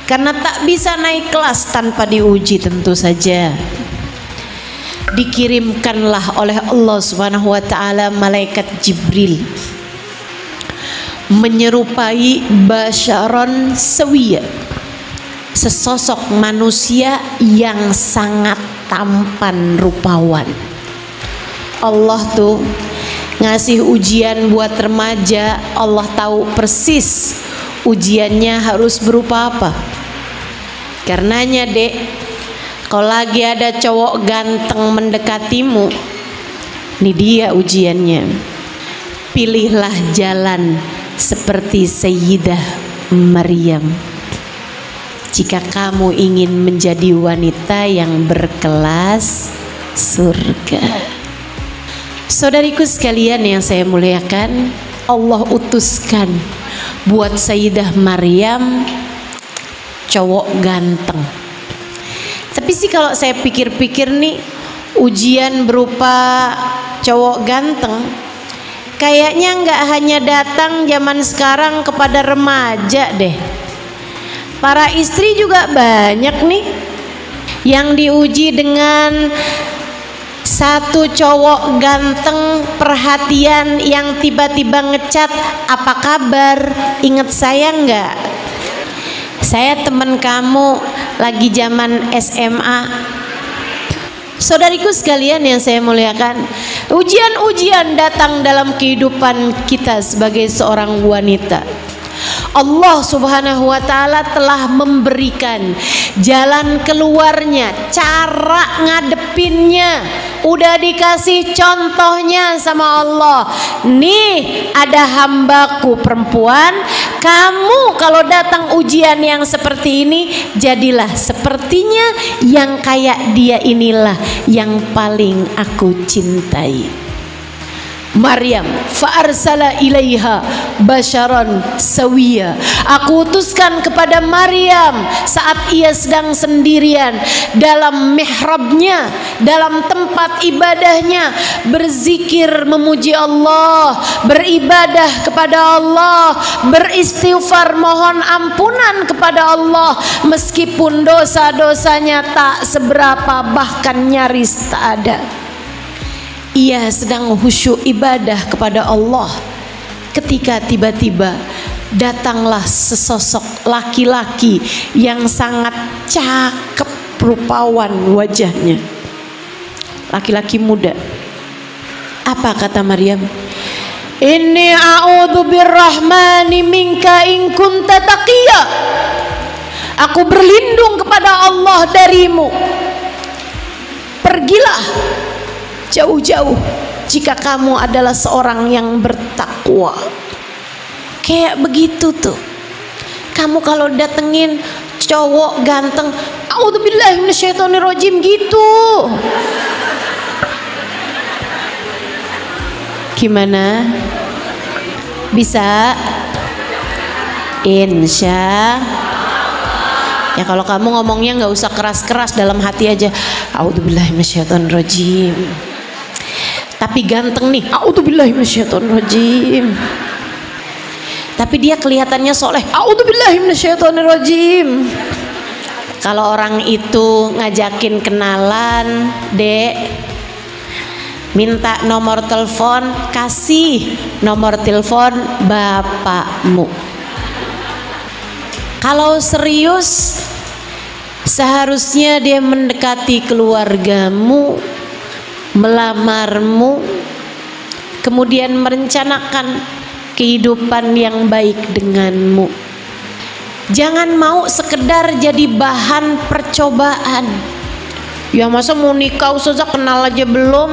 karena tak bisa naik kelas tanpa diuji tentu saja. Dikirimkanlah oleh Allah Subhanahu wa Ta'ala malaikat Jibril menyerupai basyaron sawiyya, sesosok manusia yang sangat tampan rupawan. Allah tuh ngasih ujian buat remaja. Allah tahu persis ujiannya harus berupa apa. Karenanya dek, kalau lagi ada cowok ganteng mendekatimu, ini dia ujiannya. Pilihlah jalan seperti Sayyidah Maryam jika kamu ingin menjadi wanita yang berkelas surga. Saudariku sekalian yang saya muliakan, Allah utuskan buat Sayyidah Maryam cowok ganteng. Tapi sih kalau saya pikir-pikir nih, ujian berupa cowok ganteng kayaknya nggak hanya datang zaman sekarang kepada remaja deh. Para istri juga banyak nih yang diuji dengan satu cowok ganteng perhatian yang tiba-tiba ngecat, apa kabar, inget saya nggak? Saya teman kamu lagi zaman SMA. Saudariku sekalian yang saya muliakan, ujian-ujian datang dalam kehidupan kita sebagai seorang wanita. Allah Subhanahu wa Ta'ala telah memberikan jalan keluarnya, cara ngadepinnya, udah dikasih contohnya sama Allah. Nih ada hambaku perempuan, kamu kalau datang ujian yang seperti ini, jadilah sepertinya, yang kayak dia inilah yang paling aku cintai. Maryam fa'arsala ilaiha basyaron sawiyya. Aku utuskan kepada Maryam saat ia sedang sendirian dalam mihrabnya, dalam tempat ibadahnya, berzikir memuji Allah, beribadah kepada Allah, beristighfar mohon ampunan kepada Allah, meskipun dosa-dosanya tak seberapa, bahkan nyaris tak ada. Ia sedang khusyuk ibadah kepada Allah. ketika tiba-tiba datanglah sesosok laki-laki yang sangat cakep rupawan wajahnya. Laki-laki muda. Apa kata Maryam? Inni a'udzu birrahmani minka in kunta taqiyya. Aku berlindung kepada Allah darimu. Pergilah jauh-jauh jika kamu adalah seorang yang bertakwa. Kayak begitu tuh. Kamu kalau datengin cowok ganteng, a'udzubillahi minasyaitonirrajim gitu. Gimana? Bisa? Insya. Ya kalau kamu ngomongnya nggak usah keras-keras, dalam hati aja. A'udzubillahi minasyaitonirrajim. Tapi ganteng nih, a'udzubillahi minasyaitonirrajim. Tapi dia kelihatannya soleh, a'udzubillahi minasyaitonirrajim. Kalau orang itu ngajakin kenalan, Dek, minta nomor telepon, kasih nomor telepon bapakmu. Kalau serius, seharusnya dia mendekati keluargamu, melamarmu, kemudian merencanakan kehidupan yang baik denganmu. Jangan mau sekedar jadi bahan percobaan. Ya masa mau nikah Ustazah kenal aja belum?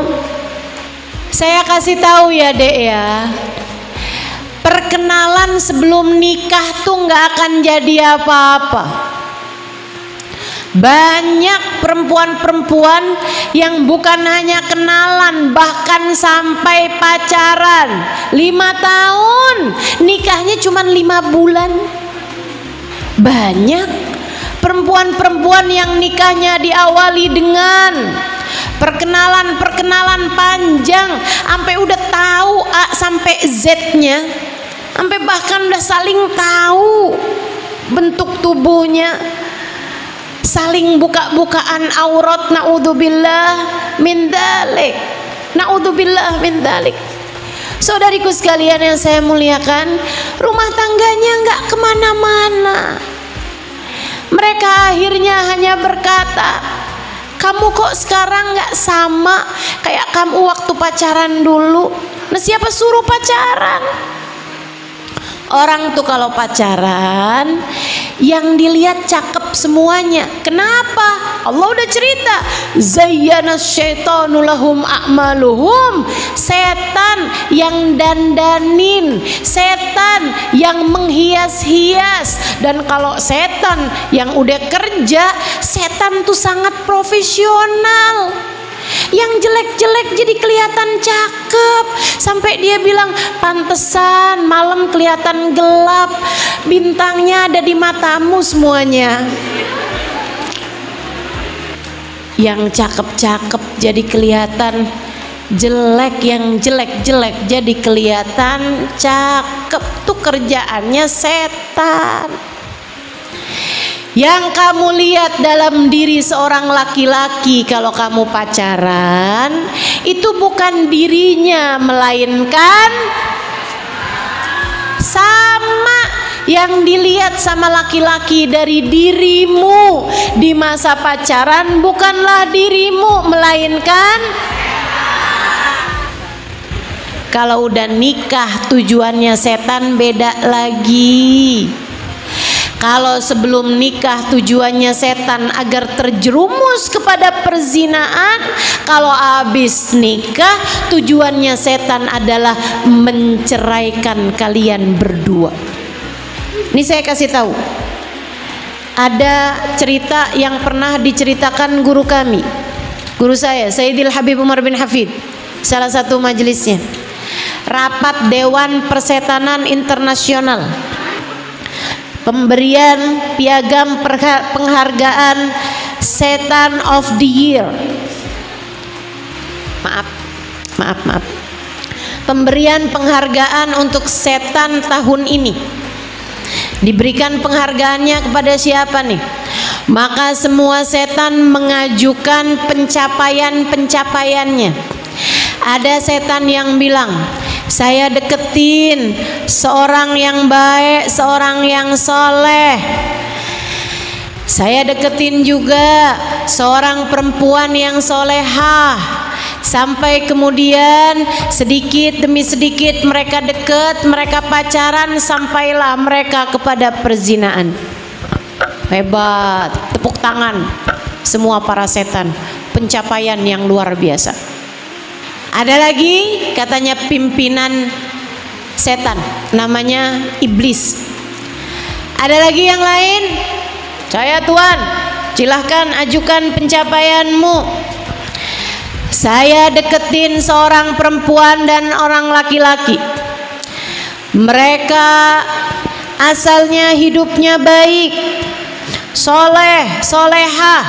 Saya kasih tahu ya Dek ya, perkenalan sebelum nikah tuh nggak akan jadi apa-apa. Banyak perempuan-perempuan yang bukan hanya kenalan, bahkan sampai pacaran 5 tahun, nikahnya cuma 5 bulan. Banyak perempuan-perempuan yang nikahnya diawali dengan perkenalan panjang, sampai udah tahu A sampai Z-nya, sampai bahkan udah saling tahu bentuk tubuhnya, saling buka-bukaan aurat. Naudzubillah min dzalik. Naudzubillah min dzalik. Saudariku sekalian yang saya muliakan, rumah tangganya nggak kemana-mana. Mereka akhirnya hanya berkata, kamu kok sekarang nggak sama kayak kamu waktu pacaran dulu. Nah siapa suruh pacaran? Orang tuh kalau pacaran yang dilihat cakep semuanya. Kenapa? Allah udah cerita, zayyana syaitanu lahum a'maluhum. Setan yang dandanin, setan yang menghias-hias. Dan kalau setan yang udah kerja, setan tuh sangat profesional. Yang jelek-jelek jadi kelihatan cakep, sampai dia bilang pantesan malam kelihatan gelap, bintangnya ada di matamu semuanya. Yang cakep-cakep jadi kelihatan jelek, yang jelek-jelek jadi kelihatan cakep. Tuh kerjaannya setan. Yang kamu lihat dalam diri seorang laki-laki kalau kamu pacaran, itu bukan dirinya, melainkan sama yang dilihat sama laki-laki dari dirimu di masa pacaran, bukanlah dirimu, melainkan kalau udah nikah tujuannya setan, beda lagi. Kalau sebelum nikah tujuannya setan agar terjerumus kepada perzinaan, kalau habis nikah tujuannya setan adalah menceraikan kalian berdua. Ini saya kasih tahu, ada cerita yang pernah diceritakan guru kami, guru saya Sayyidil Habib Umar bin Hafid, salah satu majelisnya, rapat Dewan Persetanan Internasional, pemberian piagam penghargaan Setan of the Year. Maaf. Pemberian penghargaan untuk setan tahun ini. Diberikan penghargaannya kepada siapa nih? Maka semua setan mengajukan pencapaian-pencapaiannya. Ada setan yang bilang, Saya deketin seorang yang baik, seorang yang soleh. Saya deketin juga seorang perempuan yang solehah. Sampai kemudian sedikit demi sedikit mereka dekat, mereka pacaran, sampailah mereka kepada perzinaan. Hebat, tepuk tangan semua para setan, pencapaian yang luar biasa. Ada lagi katanya pimpinan setan, namanya iblis. Ada lagi yang lain, saya Tuhan, silahkan ajukan pencapaianmu. Saya deketin seorang perempuan dan orang laki-laki. Mereka asalnya hidupnya baik, soleh, solehah,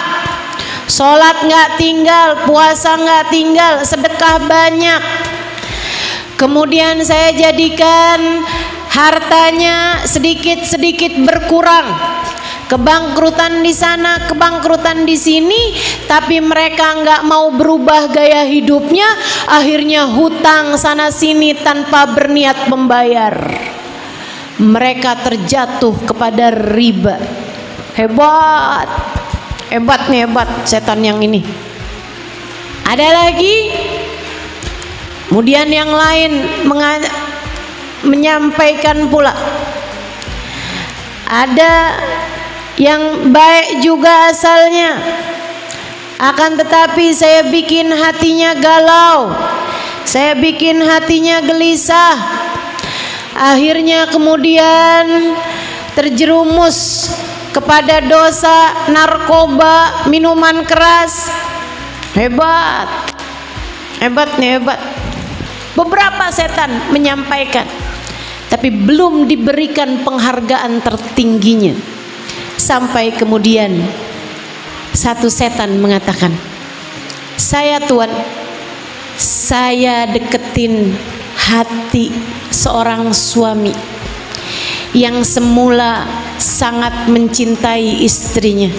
sholat nggak tinggal, puasa nggak tinggal, sedekah banyak. Kemudian saya jadikan hartanya sedikit-sedikit berkurang, kebangkrutan di sana, kebangkrutan di sini, tapi mereka nggak mau berubah gaya hidupnya, akhirnya hutang sana sini tanpa berniat membayar. Mereka terjatuh kepada riba. Hebat, hebat nih, hebat setan yang ini. Ada lagi, kemudian yang lain menyampaikan pula, ada yang baik juga asalnya, akan tetapi saya bikin hatinya galau, saya bikin hatinya gelisah, akhirnya kemudian terjerumus kepada dosa narkoba, minuman keras. Hebat, hebat nih, hebat. Beberapa setan menyampaikan, tapi belum diberikan penghargaan tertingginya. Sampai kemudian satu setan mengatakan, saya Tuhan, saya deketin hati seorang suami yang semula sangat mencintai istrinya.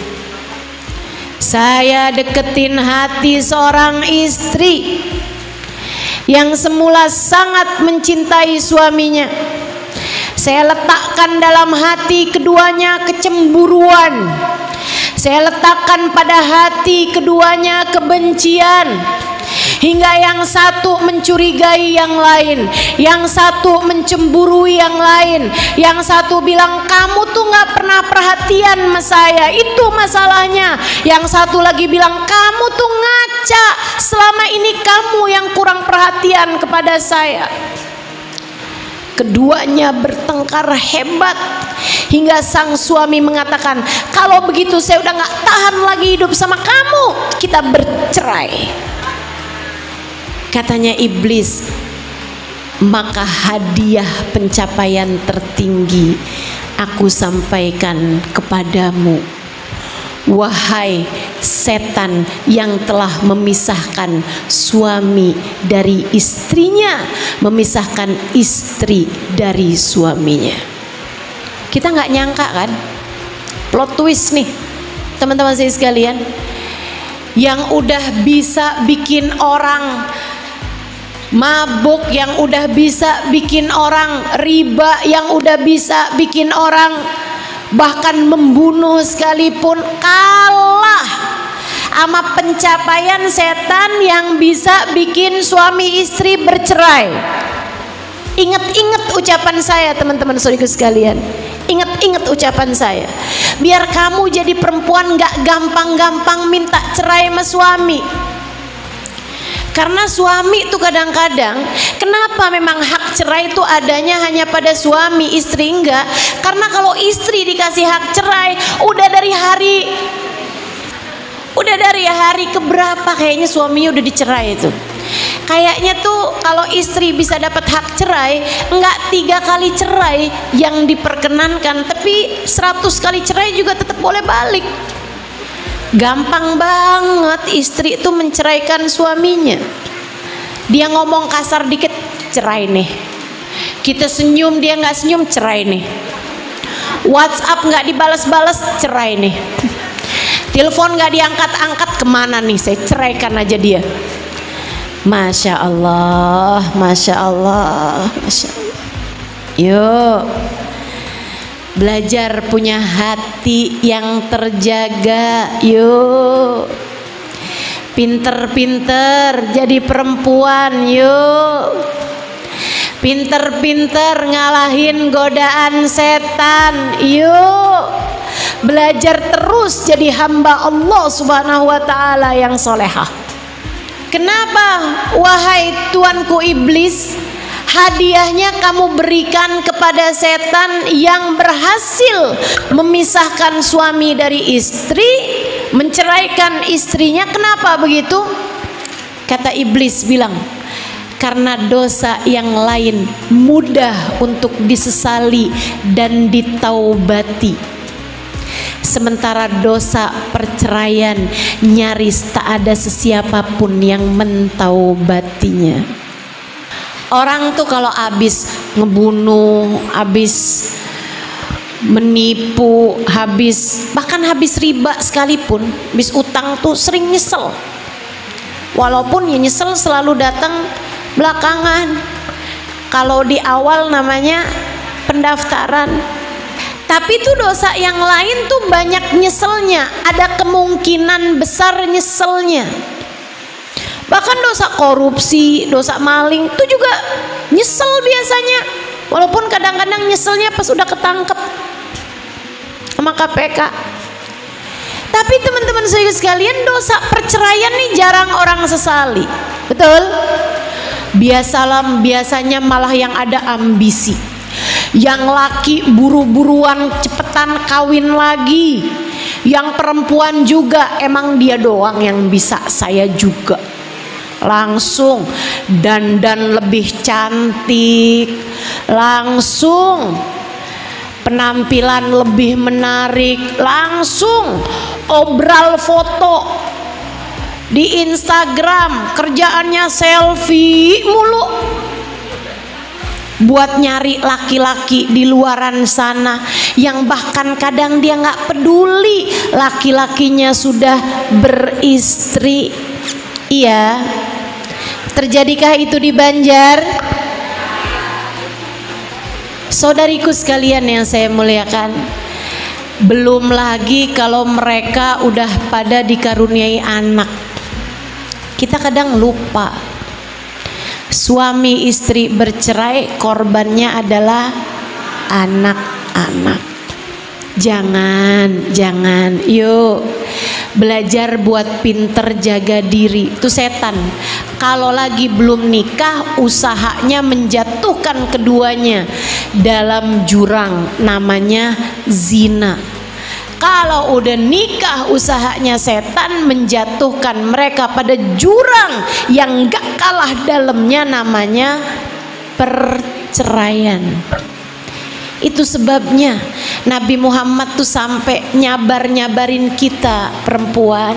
Saya deketin hati seorang istri yang semula sangat mencintai suaminya. Saya letakkan dalam hati keduanya kecemburuan. Saya letakkan pada hati keduanya kebencian. Hingga yang satu mencurigai yang lain, yang satu mencemburui yang lain, yang satu bilang kamu tuh gak pernah perhatian sama saya, itu masalahnya. Yang satu lagi bilang kamu tuh ngaca, selama ini kamu yang kurang perhatian kepada saya. Keduanya bertengkar hebat hingga sang suami mengatakan, kalau begitu saya udah gak tahan lagi hidup sama kamu, kita bercerai. Katanya iblis, maka hadiah pencapaian tertinggi aku sampaikan kepadamu, wahai setan yang telah memisahkan suami dari istrinya, memisahkan istri dari suaminya. Kita nggak nyangka kan, plot twist nih teman-teman saya sekalian, yang udah bisa bikin orang mabuk, yang udah bisa bikin orang riba, yang udah bisa bikin orang bahkan membunuh sekalipun, kalah sama pencapaian setan yang bisa bikin suami istri bercerai. Ingat-ingat ucapan saya teman-teman saudaraku sekalian, ingat-ingat ucapan saya, biar kamu jadi perempuan gak gampang-gampang minta cerai sama suami. Karena suami itu kadang-kadang, kenapa memang hak cerai itu adanya hanya pada suami, istri enggak? Karena kalau istri dikasih hak cerai, udah dari hari keberapa kayaknya suaminya udah dicerai itu. Kayaknya tuh kalau istri bisa dapat hak cerai, enggak 3 kali cerai yang diperkenankan, tapi 100 kali cerai juga tetap boleh balik. Gampang banget istri itu menceraikan suaminya. Dia ngomong kasar dikit, cerai nih. Kita senyum, dia nggak senyum, cerai nih. WhatsApp nggak dibalas-balas, cerai nih. Telepon nggak diangkat-angkat, kemana nih? Saya ceraikan aja dia. Masya Allah, Masya Allah, Masya Allah. Yuk belajar punya hati yang terjaga. Yuk pinter-pinter jadi perempuan. Yuk pinter-pinter ngalahin godaan setan. Yuk belajar terus jadi hamba Allah Subhanahu wa ta'ala yang solehah. Kenapa wahai tuanku iblis, hadiahnya kamu berikan kepada setan yang berhasil memisahkan suami dari istri, menceraikan istrinya? Kenapa begitu? Kata iblis bilang, karena dosa yang lain mudah untuk disesali dan ditaubati, sementara dosa perceraian nyaris tak ada sesiapapun yang mentaubatinya. Orang tuh kalau habis ngebunuh, habis menipu, bahkan habis riba sekalipun, habis utang tuh sering nyesel. Walaupun ya nyesel selalu datang belakangan. Kalau di awal namanya pendaftaran. Tapi itu dosa yang lain tuh banyak nyeselnya, ada kemungkinan besar nyeselnya. Bahkan dosa korupsi, dosa maling itu juga nyesel biasanya. Walaupun kadang-kadang nyeselnya pas udah ketangkep sama KPK. Tapi teman-teman saya sekalian, dosa perceraian nih jarang orang sesali. Betul? Biasanya malah yang ada ambisi. Yang laki buru-buruan cepetan kawin lagi. Yang perempuan juga emang dia doang yang bisa, saya juga. Langsung dandan lebih cantik, langsung penampilan lebih menarik, langsung obral foto di Instagram, kerjaannya selfie mulu. Buat nyari laki-laki di luaran sana yang bahkan kadang dia nggak peduli laki-lakinya sudah beristri. Iya, terjadikah itu di Banjar? Saudariku sekalian yang saya muliakan, belum lagi kalau mereka udah pada dikaruniai anak. Kita kadang lupa suami istri bercerai, korbannya adalah anak-anak. Jangan, yuk belajar buat pinter jaga diri. Itu setan kalau lagi belum nikah usahanya menjatuhkan keduanya dalam jurang namanya zina. Kalau udah nikah usahanya setan menjatuhkan mereka pada jurang yang gak kalah dalamnya namanya perceraian. Itu sebabnya Nabi Muhammad tuh sampai nyabarin kita perempuan,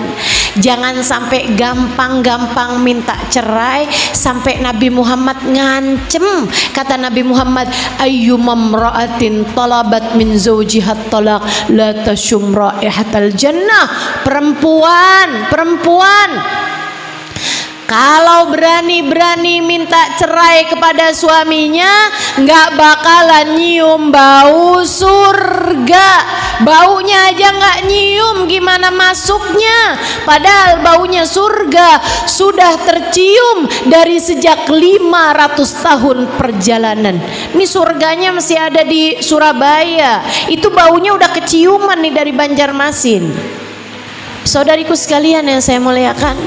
jangan sampai gampang-gampang minta cerai. Sampai Nabi Muhammad ngancem, kata Nabi Muhammad, ayyumamra'atin talabat min zawjihat talaq la tashum raihatal jannah. Perempuan kalau berani-berani minta cerai kepada suaminya, nggak bakalan nyium bau surga. Baunya aja nggak nyium, gimana masuknya? Padahal baunya surga sudah tercium dari sejak 500 tahun perjalanan. Ini surganya masih ada di Surabaya. Itu baunya udah keciuman nih dari Banjarmasin. Saudariku sekalian yang saya muliakan,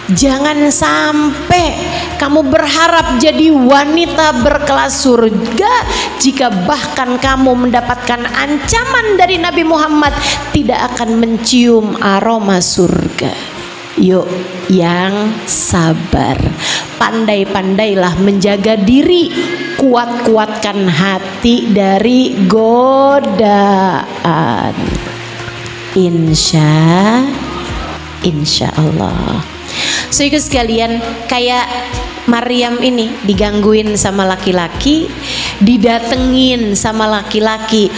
jangan sampai kamu berharap jadi wanita berkelas surga jika bahkan kamu mendapatkan ancaman dari Nabi Muhammad tidak akan mencium aroma surga. Yuk yang sabar, pandai-pandailah menjaga diri, kuat-kuatkan hati dari godaan. Insya Allah. So ikut sekalian, kayak Maryam ini digangguin sama laki-laki, didatengin sama laki-laki,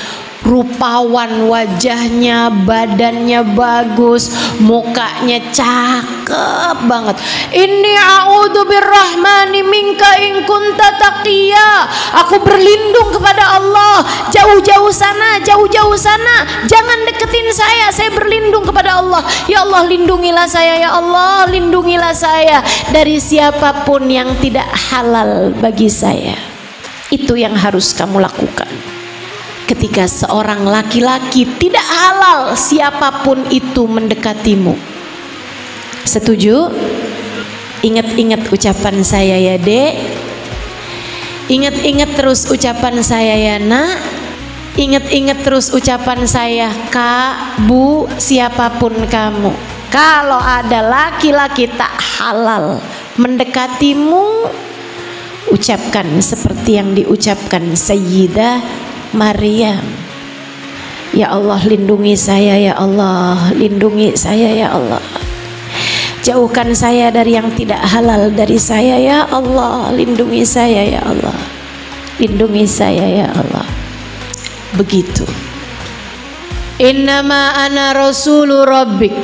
rupawan wajahnya, badannya bagus, mukanya cakep, cakep banget. Inni a'udzu birrahmani minka in kunta taqiya. Aku berlindung kepada Allah. Jauh-jauh sana, jauh-jauh sana. Jangan deketin saya. Saya berlindung kepada Allah. Ya Allah, lindungilah saya. Ya Allah, lindungilah saya dari siapapun yang tidak halal bagi saya. Itu yang harus kamu lakukan. Ketika seorang laki-laki tidak halal siapapun itu mendekatimu. Setuju? Ingat-ingat ucapan saya ya Dek. Ingat-ingat terus ucapan saya ya Nak. Ingat-ingat terus ucapan saya Kak, Bu, siapapun kamu. Kalau ada laki-laki tak halal mendekatimu, ucapkan seperti yang diucapkan Sayyidah Maryam. Ya Allah, lindungi saya ya Allah, lindungi saya ya Allah. Jauhkan saya dari yang tidak halal dari saya ya Allah. Lindungi saya ya Allah. Lindungi saya ya Allah. Begitu. Innama ana rasulu rabbik.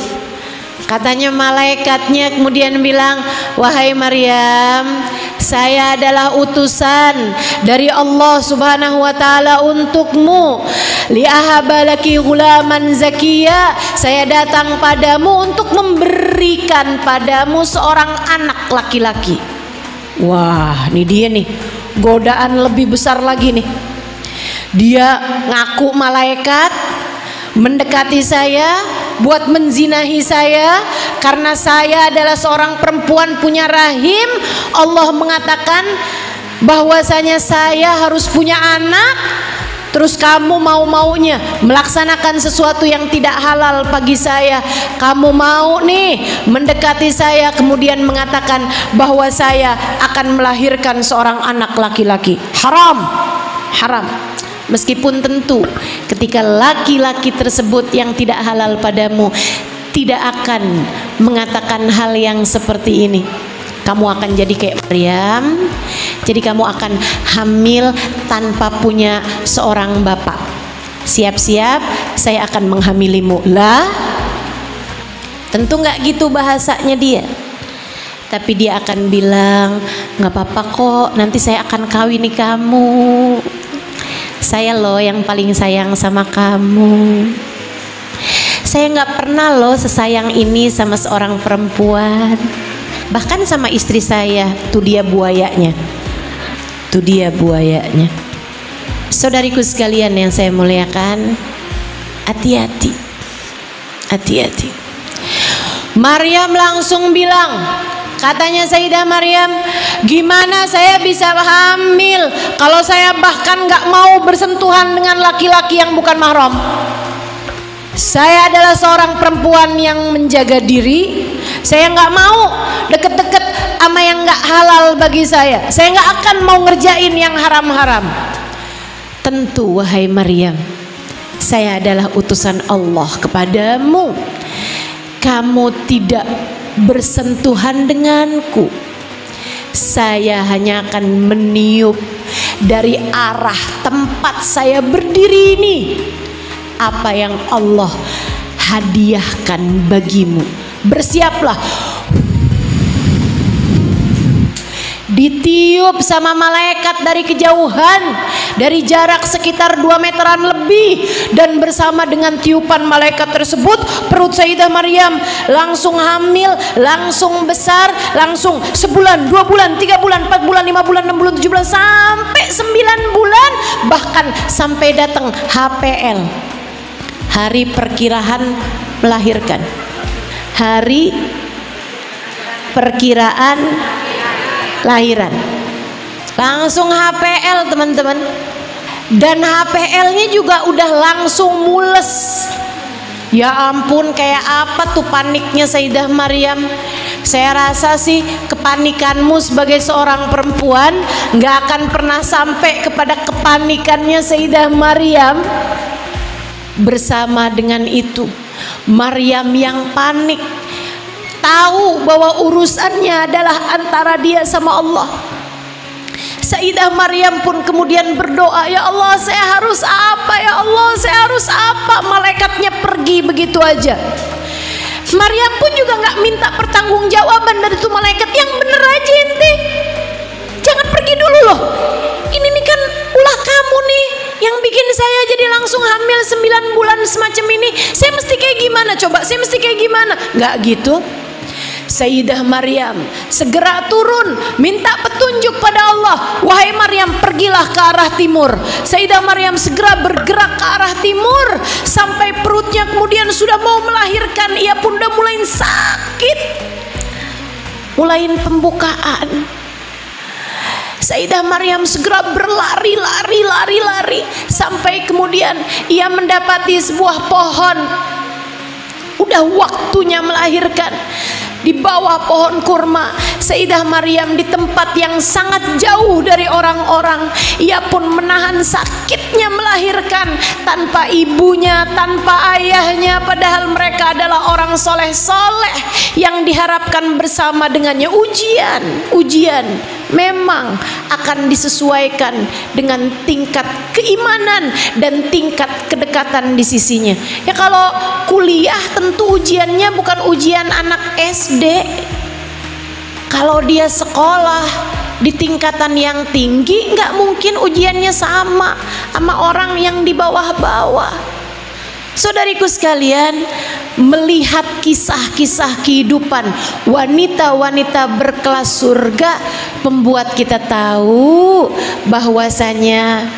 Katanya malaikatnya kemudian bilang, wahai Maryam, saya adalah utusan dari Allah Subhanahu wa taala untukmu. Li ahabalaki ghulaman zakiya. Saya datang padamu untuk memberikan padamu seorang anak laki-laki. Wah, ini dia nih, godaan lebih besar lagi nih. Dia ngaku malaikat, mendekati saya buat menzinahi saya karena saya adalah seorang perempuan punya rahim. Allah mengatakan bahwasanya saya harus punya anak, terus kamu mau-maunya melaksanakan sesuatu yang tidak halal bagi saya. Kamu mau nih mendekati saya kemudian mengatakan bahwa saya akan melahirkan seorang anak laki-laki. Haram, haram. Meskipun tentu ketika laki-laki tersebut yang tidak halal padamu tidak akan mengatakan hal yang seperti ini. Kamu akan jadi kayak Maryam. Jadi kamu akan hamil tanpa punya seorang bapak. Siap-siap, saya akan menghamilimu. Lah, tentu nggak gitu bahasanya dia. Tapi dia akan bilang, nggak apa-apa kok, nanti saya akan kawini kamu. Saya loh yang paling sayang sama kamu. Saya nggak pernah loh sesayang ini sama seorang perempuan. Bahkan sama istri saya. Tuh dia buayanya. Tuh dia buayanya. Saudariku sekalian yang saya muliakan, hati-hati. Hati-hati. Maryam langsung bilang, katanya Sayyidah Maryam, gimana saya bisa hamil kalau saya bahkan gak mau bersentuhan dengan laki-laki yang bukan mahram. Saya adalah seorang perempuan yang menjaga diri. Saya gak mau deket-deket sama yang gak halal bagi saya. Saya gak akan mau ngerjain yang haram-haram. Tentu wahai Maryam, saya adalah utusan Allah kepadamu. Kamu tidak bersentuhan denganku. Saya hanya akan meniup dari arah tempat saya berdiri ini apa yang Allah hadiahkan bagimu. Bersiaplah. Ditiup sama malaikat dari kejauhan, dari jarak sekitar 2 meteran lebih, dan bersama dengan tiupan malaikat tersebut perut Sayyidah Maryam langsung hamil, langsung besar, langsung sebulan, 2 bulan, 3 bulan, 4 bulan, 5 bulan, 6 bulan, 7 bulan, sampai 9 bulan, bahkan sampai datang HPL, hari perkiraan melahirkan, hari perkiraan lahiran. Langsung HPL teman-teman. Dan HPL-nya juga udah langsung mules. Ya ampun, kayak apa tuh paniknya Sayyidah Maryam. Saya rasa sih kepanikanmu sebagai seorang perempuan gak akan pernah sampai kepada kepanikannya Sayyidah Maryam. Bersama dengan itu, Maryam yang panik, tahu bahwa urusannya adalah antara dia sama Allah. Sayyidah Maryam pun kemudian berdoa, ya Allah, saya harus apa? Ya Allah, saya harus apa? Malaikatnya pergi begitu aja. Maryam pun juga nggak minta pertanggungjawaban dari itu malaikat. Yang bener aja ente, jangan pergi dulu loh. Ini nih kan ulah kamu nih yang bikin saya jadi langsung hamil 9 bulan semacam ini. Saya mesti kayak gimana coba? Saya mesti kayak gimana? Nggak gitu. Sayyidah Maryam segera turun minta petunjuk pada Allah. Wahai Maryam, pergilah ke arah timur. Sayyidah Maryam segera bergerak ke arah timur sampai perutnya kemudian sudah mau melahirkan. Ia pun udah mulai sakit, mulai pembukaan. Sayyidah Maryam segera berlari sampai kemudian ia mendapati sebuah pohon. Udah waktunya melahirkan. Di bawah pohon kurma, Sayyidah Maryam di tempat yang sangat jauh dari orang-orang. Ia pun menahan sakitnya melahirkan tanpa ibunya, tanpa ayahnya, padahal mereka adalah orang soleh-soleh yang diharapkan bersama dengannya. Ujian memang akan disesuaikan dengan tingkat keimanan dan tingkat kedekatan di sisinya. Ya kalau kuliah tentu ujiannya bukan ujian anak SD. Kalau dia sekolah di tingkatan yang tinggi, nggak mungkin ujiannya sama orang yang di bawah-bawah. Saudariku sekalian, melihat kisah-kisah kehidupan wanita-wanita berkelas surga membuat kita tahu bahwasanya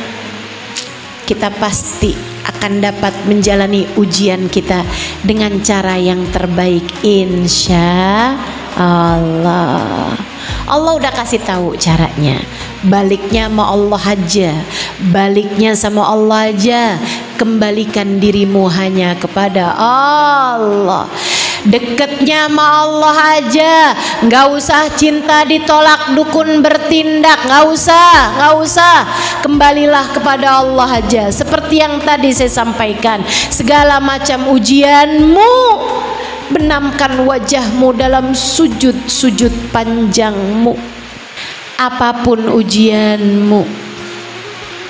kita pasti akan dapat menjalani ujian kita dengan cara yang terbaik, insya Allah. Allah udah kasih tahu caranya. Baliknya sama Allah aja, baliknya sama Allah aja. Kembalikan dirimu hanya kepada Allah. Deketnya sama Allah aja, nggak usah cinta ditolak dukun bertindak, nggak usah. Kembalilah kepada Allah aja. Seperti yang tadi saya sampaikan, segala macam ujianmu, benamkan wajahmu dalam sujud panjangmu. Apapun ujianmu,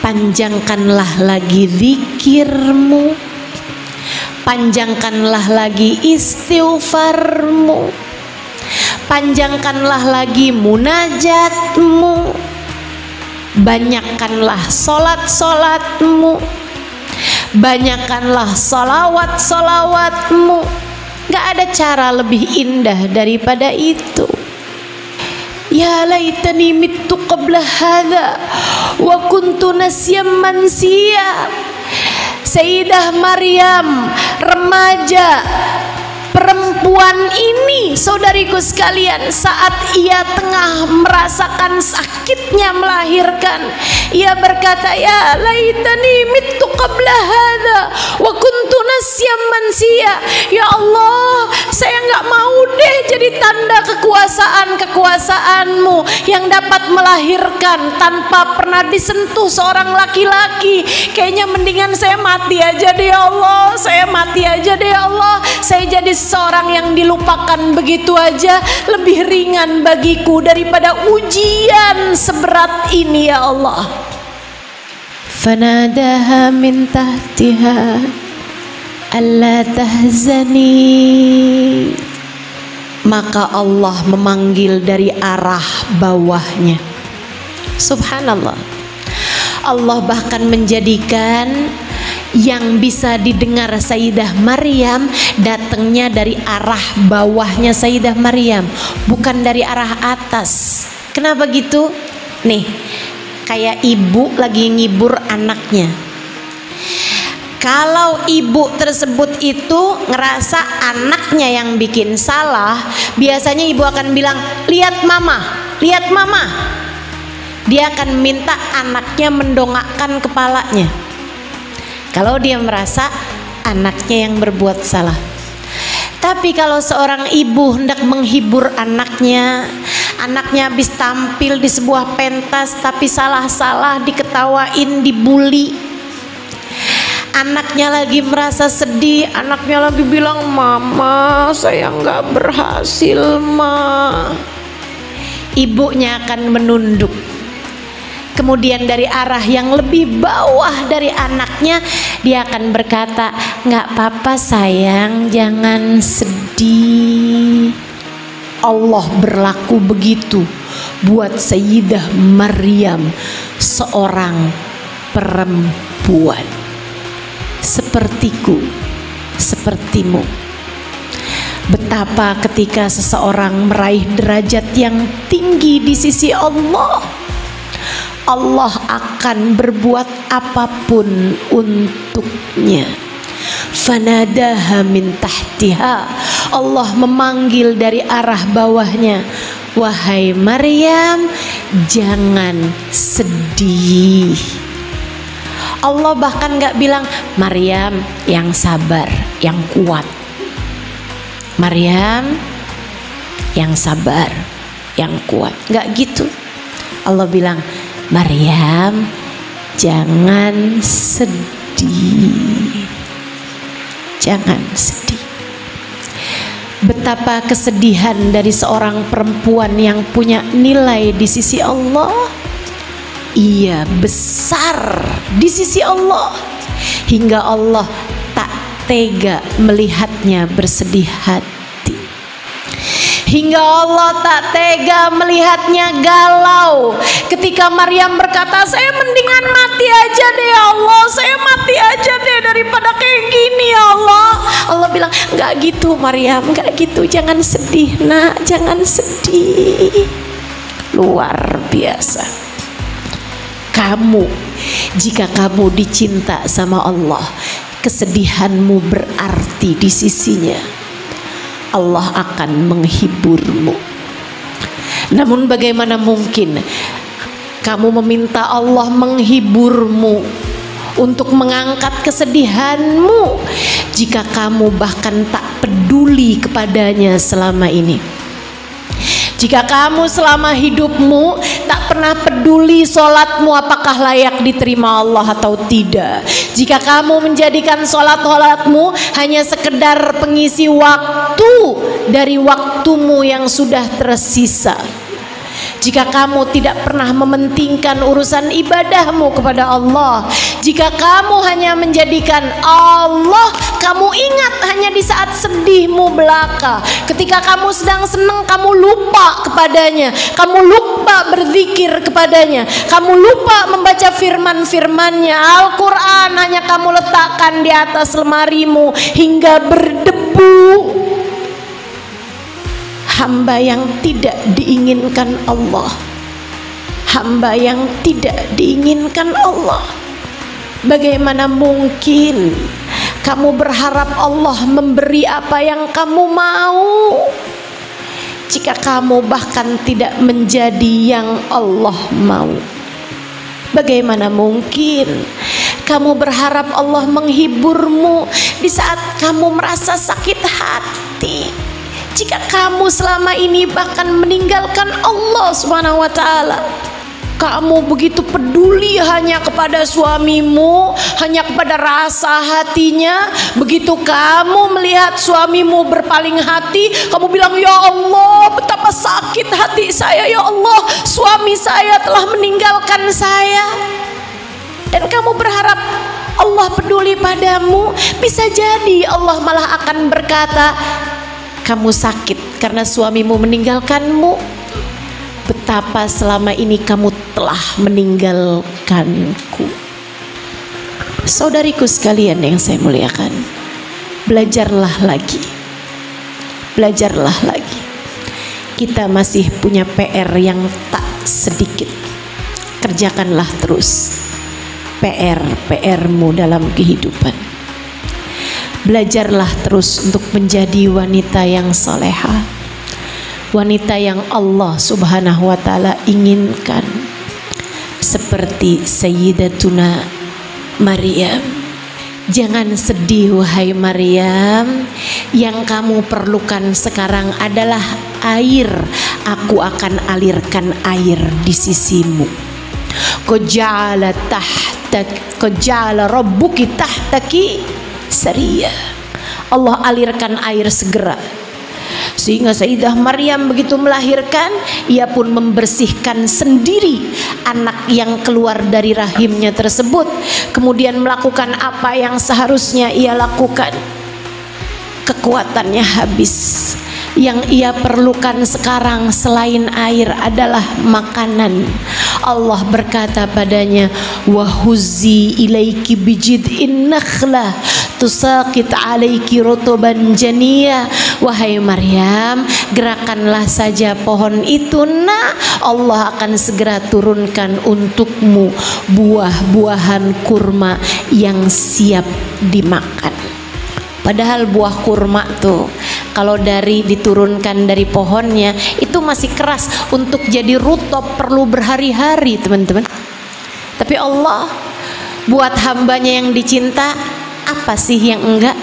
panjangkanlah lagi zikirmu, panjangkanlah lagi istighfarmu, panjangkanlah lagi munajatmu, banyakkanlah solat-solatmu, banyakkanlah solawat-solawatmu. Gak ada cara lebih indah daripada itu. Ya laitani mittu qabla hadza wa kuntu nasyam mansiya. Sayyidah Maryam, remaja perempuan ini, saudariku sekalian, saat ia tengah merasakan sakitnya melahirkan, ia berkata, ya laitani mittu qabla hadza wa kuntu nasyam mansiya. Ya Allah, saya nggak mau deh jadi tanda kekuasaan-kekuasaanmu yang dapat melahirkan tanpa pernah disentuh seorang laki-laki. Kayaknya mendingan saya mati aja deh ya Allah, saya mati aja deh ya Allah. Saya jadi seorang yang dilupakan begitu aja lebih ringan bagiku daripada ujian seberat ini ya Allah. Fanadaha min tahtiha alla tahzani. Maka Allah memanggil dari arah bawahnya. Subhanallah. Allah bahkan menjadikan yang bisa didengar Sayyidah Maryam datangnya dari arah bawahnya Sayyidah Maryam, bukan dari arah atas. Kenapa gitu? Nih, kayak ibu lagi ngibur anaknya. Kalau ibu tersebut itu ngerasa anaknya yang bikin salah, biasanya ibu akan bilang, lihat mama, lihat mama. Dia akan minta anaknya mendongakkan kepalanya kalau dia merasa anaknya yang berbuat salah. Tapi kalau seorang ibu hendak menghibur anaknya, anaknya habis tampil di sebuah pentas tapi salah-salah diketawain, dibully, anaknya lagi merasa sedih, anaknya lagi bilang, mama saya nggak berhasil ma. Ibunya akan menunduk, kemudian dari arah yang lebih bawah dari anaknya, dia akan berkata, "Nggak apa-apa sayang, jangan sedih." Allah berlaku begitu buat Sayyidah Maryam, seorang perempuan sepertiku, sepertimu. Betapa ketika seseorang meraih derajat yang tinggi di sisi Allah, Allah akan berbuat apapun untuknya. Fanadaha min tahtiha, Allah memanggil dari arah bawahnya, "Wahai Maryam, jangan sedih." Allah bahkan gak bilang, "Maryam yang sabar, yang kuat. Maryam yang sabar, yang kuat." Gak gitu. Allah bilang, "Maryam jangan sedih, jangan sedih." Betapa kesedihan dari seorang perempuan yang punya nilai di sisi Allah. Ia besar di sisi Allah hingga Allah tak tega melihatnya bersedih hati, hingga Allah tak tega melihatnya galau. Ketika Maryam berkata, "Saya mendingan mati aja deh ya Allah, saya mati aja deh daripada kayak gini ya Allah." Allah bilang, "Nggak gitu Maryam, nggak gitu, jangan sedih nak, jangan sedih." Luar biasa. Kamu, jika kamu dicinta sama Allah, kesedihanmu berarti di sisinya. Allah akan menghiburmu. Namun bagaimana mungkin kamu meminta Allah menghiburmu, untuk mengangkat kesedihanmu, jika kamu bahkan tak peduli kepadanya selama ini? Jika kamu selama hidupmu tak pernah peduli sholatmu apakah layak diterima Allah atau tidak. Jika kamu menjadikan sholatmu hanya sekedar pengisi waktu dari waktumu yang sudah tersisa. Jika kamu tidak pernah mementingkan urusan ibadahmu kepada Allah, jika kamu hanya menjadikan Allah kamu ingat hanya di saat sedihmu belaka, ketika kamu sedang senang kamu lupa kepadanya, kamu lupa berzikir kepadanya, kamu lupa membaca firman-firmannya, Al-Quran hanya kamu letakkan di atas lemarimu hingga berdebu. Hamba yang tidak diinginkan Allah, hamba yang tidak diinginkan Allah. Bagaimana mungkin kamu berharap Allah memberi apa yang kamu mau, jika kamu bahkan tidak menjadi yang Allah mau? Bagaimana mungkin kamu berharap Allah menghiburmu di saat kamu merasa sakit hati, jika kamu selama ini bahkan meninggalkan Allah Subhanahu wa ta'ala? Kamu begitu peduli hanya kepada suamimu, hanya kepada rasa hatinya. Begitu kamu melihat suamimu berpaling hati, kamu bilang, "Ya Allah, betapa sakit hati saya, ya Allah, suami saya telah meninggalkan saya." Dan kamu berharap Allah peduli padamu. Bisa jadi Allah malah akan berkata, "Kamu sakit karena suamimu meninggalkanmu. Betapa selama ini kamu telah meninggalkanku." Saudariku sekalian yang saya muliakan, belajarlah lagi, belajarlah lagi. Kita masih punya PR yang tak sedikit. Kerjakanlah terus PR-mu dalam kehidupan. Belajarlah terus untuk menjadi wanita yang salehah, wanita yang Allah Subhanahu wa ta'ala inginkan, seperti Sayyidatuna Maryam. Jangan sedih wahai Maryam, yang kamu perlukan sekarang adalah air. Aku akan alirkan air di sisimu. Qaja'ala rabbuki tahtaki Saria. Allah alirkan air segera. Sehingga Sayyidah Maryam begitu melahirkan, ia pun membersihkan sendiri anak yang keluar dari rahimnya tersebut, kemudian melakukan apa yang seharusnya ia lakukan. Kekuatannya habis. Yang ia perlukan sekarang selain air adalah makanan. Allah berkata padanya, wahuzzi ilaiki bijid'in nakhlah tusaqit alaiki rutuban janiya. Wahai Maryam, gerakanlah saja pohon itu, nak, Allah akan segera turunkan untukmu buah-buahan kurma yang siap dimakan. Padahal buah kurma tuh kalau diturunkan dari pohonnya itu masih keras, untuk jadi rutop perlu berhari-hari, teman-teman. Tapi Allah buat hambanya yang dicinta, apa sih yang enggak?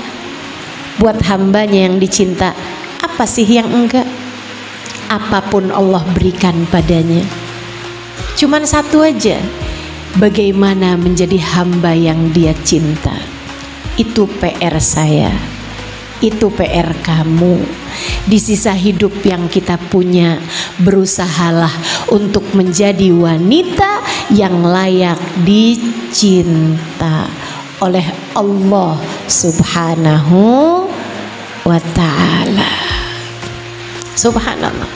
Buat hambanya yang dicinta, apa sih yang enggak? Apapun Allah berikan padanya. Cuman satu aja, bagaimana menjadi hamba yang Dia cinta. Itu PR saya, itu PR kamu. Di sisa hidup yang kita punya, berusahalah untuk menjadi wanita yang layak dicinta oleh Allah Subhanahu wa ta'ala. Subhanallah.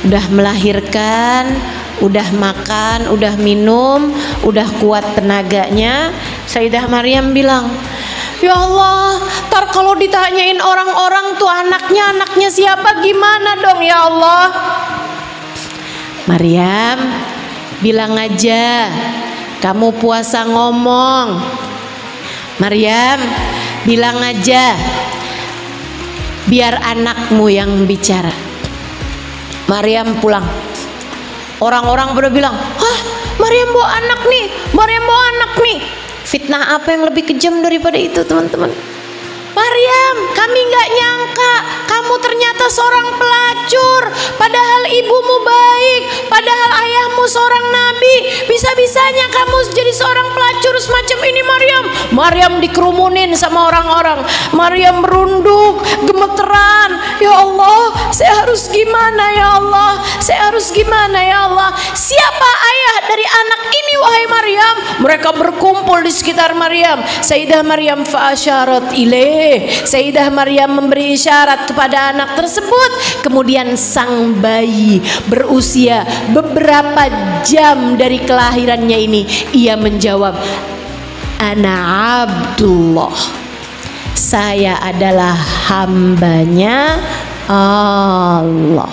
Udah melahirkan, udah makan, udah minum, udah kuat tenaganya, Sayyidah Maryam bilang, ya Allah, ntar kalau ditanyain orang-orang tuh anaknya siapa, gimana dong ya Allah? Maryam, bilang aja kamu puasa ngomong. Maryam, bilang aja biar anakmu yang bicara. Maryam pulang. Orang-orang pada bilang, hah, Maryam bawa anak nih, Maryam bawa anak nih. Fitnah apa yang lebih kejam daripada itu, teman-teman? Maryam, kami nggak nyangka kamu ternyata seorang pelacur. Padahal ibumu baik, padahal ayahmu seorang nabi. Bisa-bisanya kamu jadi seorang pelacur semacam ini, Maryam. Maryam dikerumunin sama orang-orang. Maryam merunduk, gemeteran. Ya Allah, saya harus gimana ya Allah? Saya harus gimana ya Allah? Siapa ayah dari anak ini, wahai Maryam? Mereka berkumpul di sekitar Maryam. Sayyidah Maryam fa'asyarat ilaih. Sayyidah Maryam memberi isyarat kepada anak tersebut. Kemudian sang bayi berusia beberapa jam dari kelahirannya ini, ia menjawab, Ana Abdullah, saya adalah hambanya Allah.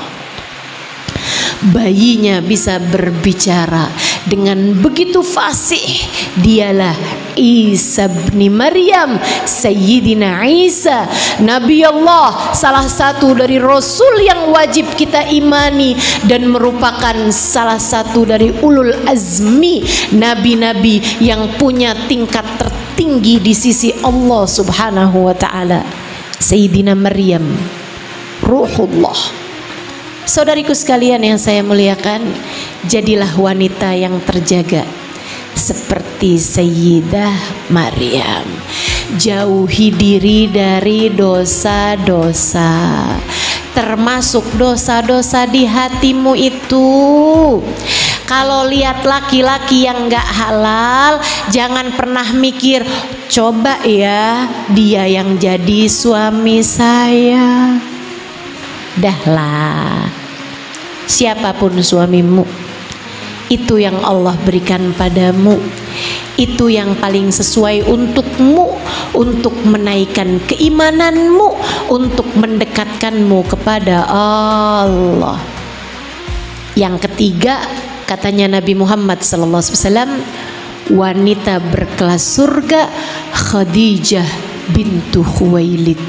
Bayinya bisa berbicara dengan begitu fasih. Dialah Isa bin Maryam, Sayyidina Isa, Nabi Allah, salah satu dari Rasul yang wajib kita imani dan merupakan salah satu dari ulul azmi, nabi-nabi yang punya tingkat tertinggi di sisi Allah Subhanahu wa ta'ala. Sayyidina Maryam, Ruhullah. Saudariku sekalian yang saya muliakan, jadilah wanita yang terjaga seperti Sayyidah Maryam. Jauhi diri dari dosa-dosa, termasuk dosa-dosa di hatimu itu. Kalau lihat laki-laki yang gak halal, jangan pernah mikir, coba ya dia yang jadi suami saya. Dahlah, siapapun suamimu, itu yang Allah berikan padamu, itu yang paling sesuai untukmu, untuk menaikkan keimananmu, untuk mendekatkanmu kepada Allah. Yang ketiga, katanya Nabi Muhammad SAW, wanita berkelas surga Khadijah bintu Khuwailid,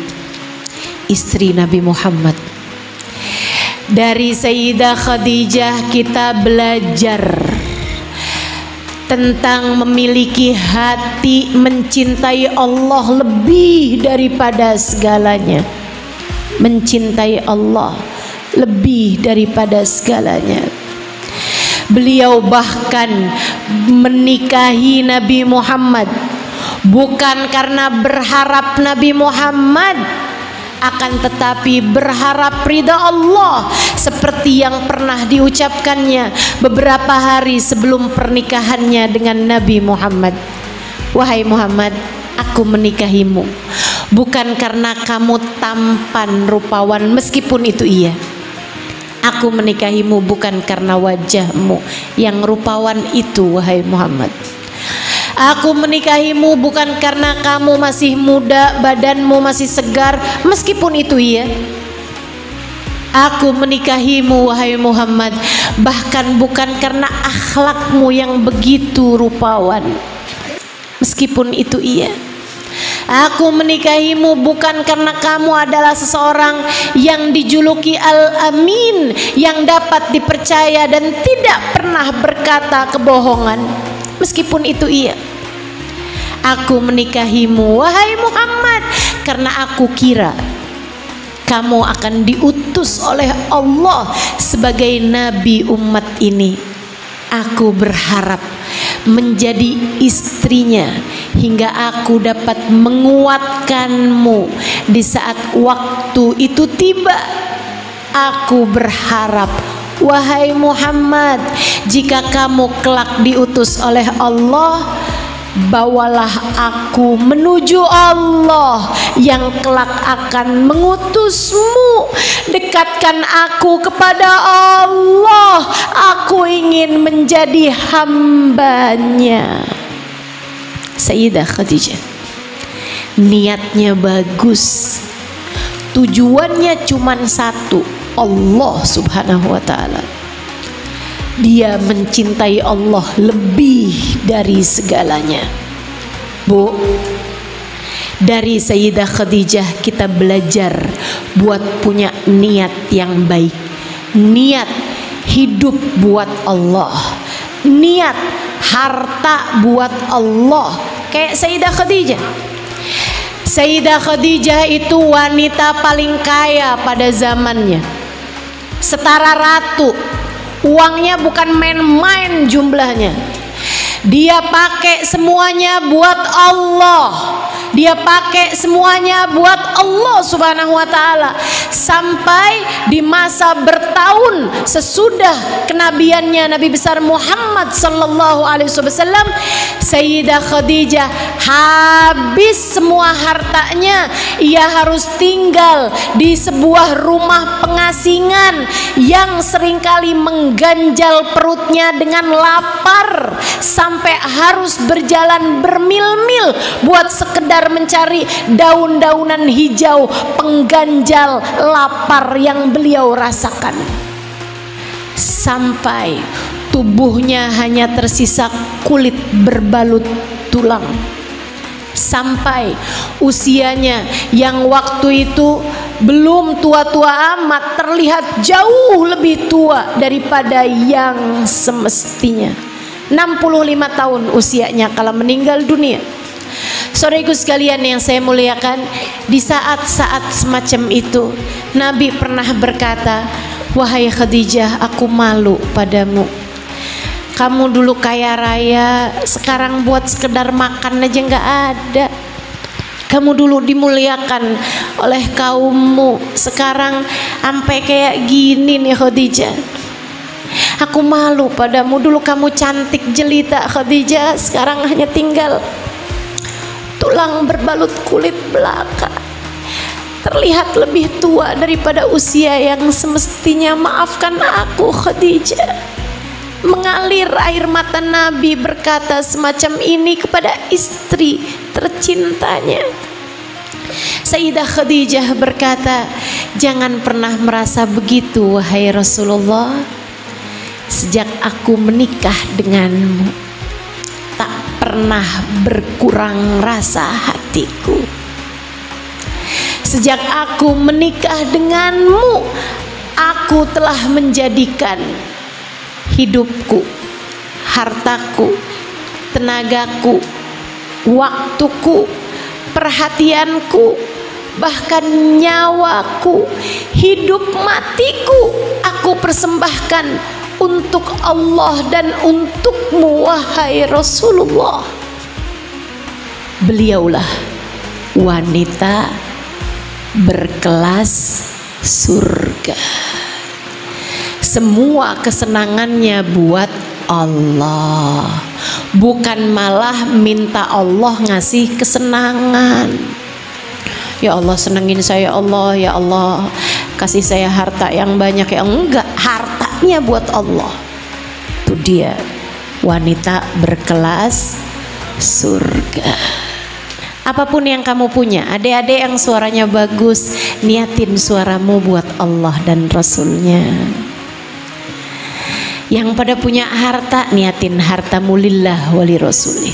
istri Nabi Muhammad. Dari Sayyidah Khadijah kita belajar tentang memiliki hati mencintai Allah lebih daripada segalanya. Mencintai Allah lebih daripada segalanya. Beliau bahkan menikahi Nabi Muhammad bukan karena berharap Nabi Muhammad akan tetapi berharap ridha Allah, seperti yang pernah diucapkannya beberapa hari sebelum pernikahannya dengan Nabi Muhammad. Wahai Muhammad, aku menikahimu bukan karena kamu tampan rupawan, meskipun itu iya. Aku menikahimu bukan karena wajahmu yang rupawan itu, wahai Muhammad. Aku menikahimu bukan karena kamu masih muda, badanmu masih segar, meskipun itu iya. Aku menikahimu, wahai Muhammad, bahkan bukan karena akhlakmu yang begitu rupawan, meskipun itu iya. Aku menikahimu bukan karena kamu adalah seseorang yang dijuluki Al-Amin, yang dapat dipercaya dan tidak pernah berkata kebohongan, meskipun itu iya. Aku menikahimu, wahai Muhammad, karena aku kira kamu akan diutus oleh Allah sebagai nabi umat ini. Aku berharap menjadi istrinya hingga aku dapat menguatkanmu di saat waktu itu tiba. Aku berharap, wahai Muhammad, jika kamu kelak diutus oleh Allah, bawalah aku menuju Allah yang kelak akan mengutusmu. Dekatkan aku kepada Allah, aku ingin menjadi hambanya. Sayyidah Khadijah niatnya bagus, tujuannya cuma satu, Allah subhanahu wa ta'ala. Dia mencintai Allah lebih dari segalanya. Bu, dari Sayyidah Khadijah kita belajar buat punya niat yang baik, niat hidup buat Allah, niat harta buat Allah. Kayak Sayyidah Khadijah. Sayyidah Khadijah itu wanita paling kaya pada zamannya, setara ratu. Uangnya bukan main-main jumlahnya. Dia pakai semuanya buat Allah. Dia pakai semuanya buat Allah subhanahu wa ta'ala. Sampai di masa bertahun sesudah kenabiannya Nabi besar Muhammad sallallahu alaihi wasallam, Sayyidah Khadijah habis semua hartanya. Ia harus tinggal di sebuah rumah pengasingan yang seringkali mengganjal perutnya dengan lapar, sampai harus berjalan bermil-mil buat sekedar mencari daun-daunan hijau pengganjal lapar yang beliau rasakan. Sampai tubuhnya hanya tersisa kulit berbalut tulang. Sampai usianya yang waktu itu belum tua-tua amat, terlihat jauh lebih tua daripada yang semestinya. 65 tahun usianya kala meninggal dunia. Saudaraku sekalian yang saya muliakan, di saat-saat semacam itu Nabi pernah berkata, wahai Khadijah, aku malu padamu. Kamu dulu kaya raya, sekarang buat sekedar makan aja nggak ada. Kamu dulu dimuliakan oleh kaummu, sekarang sampai kayak gini nih Khadijah. Aku malu padamu, dulu kamu cantik jelita Khadijah, sekarang hanya tinggal tulang berbalut kulit belaka. Terlihat lebih tua daripada usia yang semestinya. Maafkan aku Khadijah. Mengalir air mata Nabi berkata semacam ini kepada istri tercintanya. Sayyidah Khadijah berkata, jangan pernah merasa begitu wahai Rasulullah. Sejak aku menikah denganmu, tak pernah berkurang rasa hatiku. Sejak aku menikah denganmu, aku telah menjadikan hidupku, hartaku, tenagaku, waktuku, perhatianku, bahkan nyawaku, hidup matiku, aku persembahkan untuk Allah dan untukmu wahai Rasulullah. Beliaulah wanita berkelas surga. Semua kesenangannya buat Allah, bukan malah minta Allah ngasih kesenangan. Ya Allah senengin saya, Allah ya Allah kasih saya harta yang banyak. Ya enggak, hartanya buat Allah. Itu dia wanita berkelas surga. Apapun yang kamu punya, adik-adik yang suaranya bagus, niatin suaramu buat Allah dan Rasulnya. Yang pada punya harta, niatin hartamu lillah wali rasulih,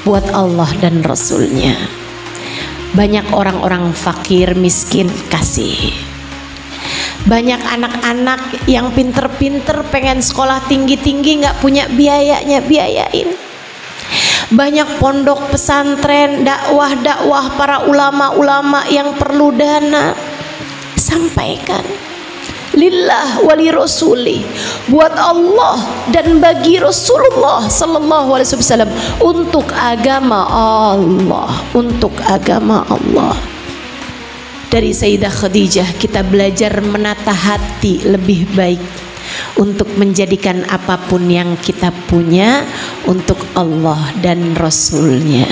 buat Allah dan Rasulnya. Banyak orang-orang fakir miskin, kasih. Banyak anak-anak yang pinter-pinter pengen sekolah tinggi-tinggi, gak punya biayanya, biayain. Banyak pondok pesantren, dakwah-dakwah para ulama-ulama yang perlu dana, sampaikan lillah wali rasuli, buat Allah dan bagi Rasulullah sallallahu alaihi wasallam, untuk agama Allah, untuk agama Allah. Dari Sayyidah Khadijah kita belajar menata hati lebih baik untuk menjadikan apapun yang kita punya untuk Allah dan Rasulnya.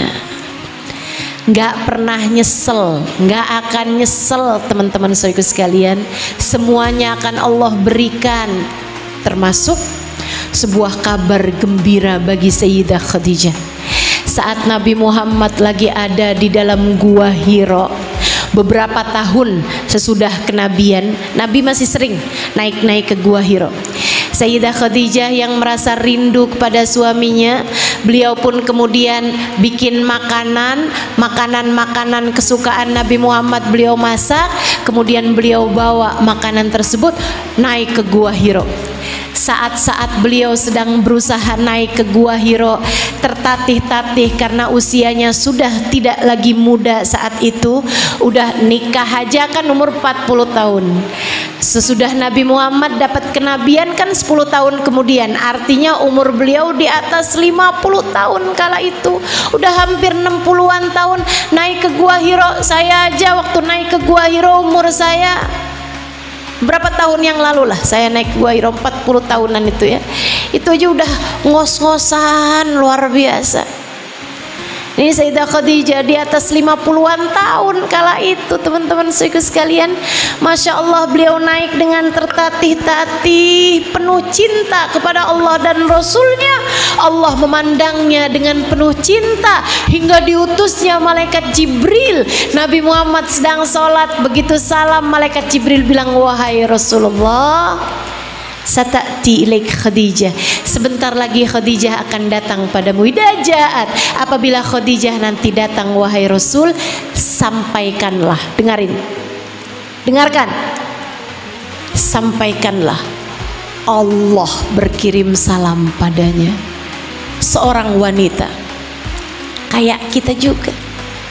Nggak pernah nyesel, nggak akan nyesel teman-teman saudaraku sekalian. Semuanya akan Allah berikan, termasuk sebuah kabar gembira bagi Sayyidah Khadijah. Saat Nabi Muhammad lagi ada di dalam gua Hira, beberapa tahun sesudah kenabian, Nabi masih sering naik-naik ke gua Hira. Sayyidah Khadijah yang merasa rindu kepada suaminya, beliau pun kemudian bikin makanan kesukaan Nabi Muhammad, beliau masak, kemudian beliau bawa makanan tersebut naik ke gua Hira. Saat-saat beliau sedang berusaha naik ke gua Hira, tertatih-tatih karena usianya sudah tidak lagi muda saat itu, udah nikah aja kan umur 40 tahun. Sesudah Nabi Muhammad dapat kenabian kan 10 tahun kemudian, artinya umur beliau di atas 50 tahun kala itu, udah hampir 60-an tahun naik ke gua Hira. Saya aja waktu naik ke gua Hira umur saya berapa tahun yang lalu lah, saya naik gua Hira 40 tahunan itu ya, itu aja udah ngos-ngosan luar biasa. Ini Sayyidah Khadijah di atas 50-an tahun kala itu teman-teman sekalian. Masya Allah, beliau naik dengan tertatih-tatih, penuh cinta kepada Allah dan Rasulnya. Allah memandangnya dengan penuh cinta hingga diutusnya malaikat Jibril. Nabi Muhammad sedang sholat, begitu salam malaikat Jibril bilang, wahai Rasulullah, sata'ti ilaik Khadijah, sebentar lagi Khadijah akan datang padamu. Idza ja'at, apabila Khadijah nanti datang wahai Rasul, sampaikanlah, dengarkan, sampaikanlah Allah berkirim salam padanya. Seorang wanita kayak kita juga,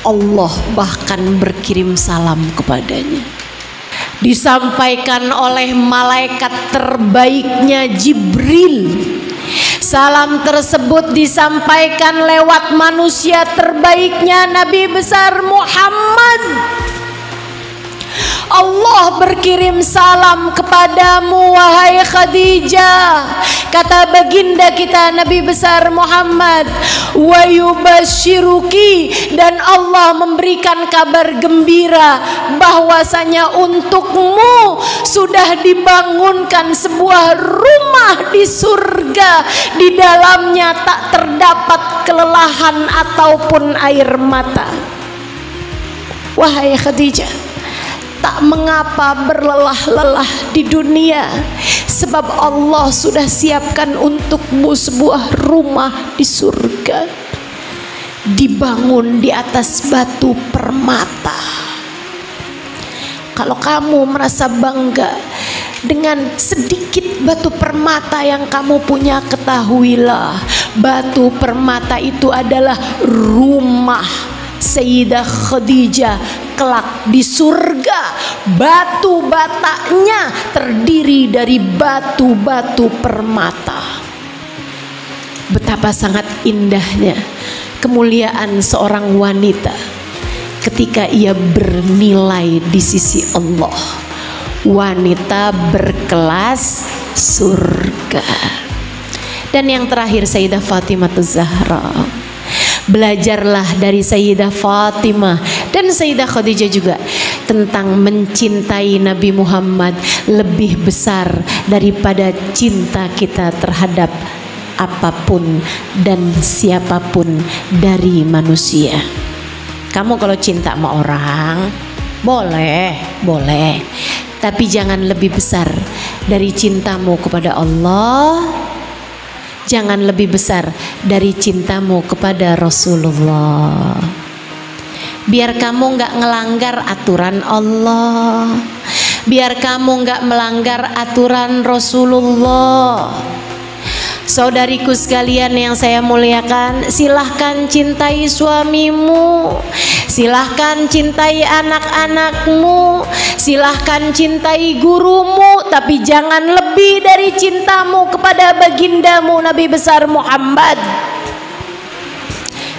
Allah bahkan berkirim salam kepadanya. Disampaikan oleh malaikat terbaiknya Jibril. Salam tersebut disampaikan lewat manusia terbaiknya Nabi besar Muhammad. Allah berkirim salam kepadamu wahai Khadijah, kata baginda kita Nabi besar Muhammad, wa yubashiruki, dan Allah memberikan kabar gembira bahwasanya untukmu sudah dibangunkan sebuah rumah di surga, di dalamnya tak terdapat kelelahan ataupun air mata. Wahai Khadijah, tak mengapa berlelah-lelah di dunia, sebab Allah sudah siapkan untukmu sebuah rumah di surga, dibangun di atas batu permata. Kalau kamu merasa bangga dengan sedikit batu permata yang kamu punya, ketahuilah batu permata itu adalah rumah Sayyidah Khadijah kelak di surga. Batu batanya terdiri dari batu-batu permata. Betapa sangat indahnya kemuliaan seorang wanita ketika ia bernilai di sisi Allah, wanita berkelas surga. Dan yang terakhir Sayyidah Fatimah Zahra. Belajarlah dari Sayyidah Fatimah dan Sayyidah Khadijah juga tentang mencintai Nabi Muhammad lebih besar daripada cinta kita terhadap apapun dan siapapun dari manusia. Kamu kalau cinta sama orang boleh, tapi jangan lebih besar dari cintamu kepada Allah, jangan lebih besar dari cintamu kepada Rasulullah. Biar kamu nggak ngelanggar aturan Allah, biar kamu nggak melanggar aturan Rasulullah. Saudariku sekalian yang saya muliakan, silahkan cintai suamimu, silahkan cintai anak-anakmu, silahkan cintai gurumu, tapi jangan lebih dari cintamu kepada bagindamu Nabi besar Muhammad.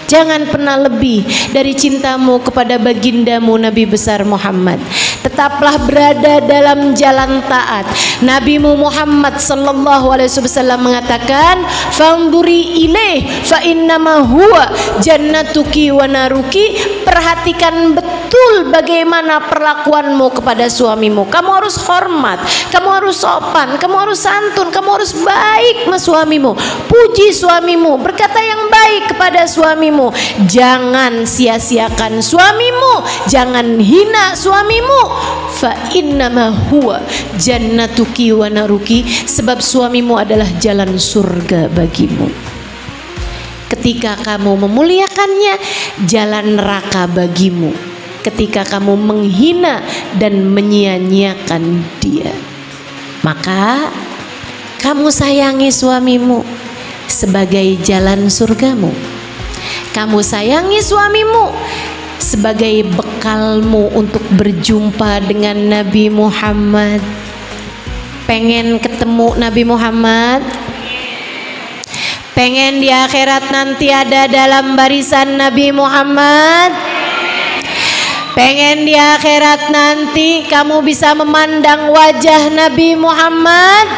Jangan pernah lebih dari cintamu kepada bagindamu Nabi besar Muhammad. Tetaplah berada dalam jalan taat. Nabimu Muhammad sallallahu alaihi wasallam mengatakan, "Fanzuri ilaih fa innama huwa jannatuki wa naruki." Perhatikan betul bagaimana perlakuanmu kepada suamimu. Kamu harus hormat, kamu harus sopan, kamu harus santun, kamu harus baik sama suamimu. Puji suamimu, berkata yang baik kepada suamimu. Jangan sia-siakan suamimu, jangan hina suamimu. Fa innama huwa jannatuki wa naruki, sebab suamimu adalah jalan surga bagimu. Ketika kamu memuliakannya, jalan neraka bagimu. Ketika kamu menghina dan menyia-nyiakan dia, maka kamu sayangi suamimu sebagai jalan surgamu. Kamu sayangi suamimu sebagai bekalmu untuk berjumpa dengan Nabi Muhammad. Pengen ketemu Nabi Muhammad? Pengen di akhirat nanti ada dalam barisan Nabi Muhammad? Pengen di akhirat nanti kamu bisa memandang wajah Nabi Muhammad?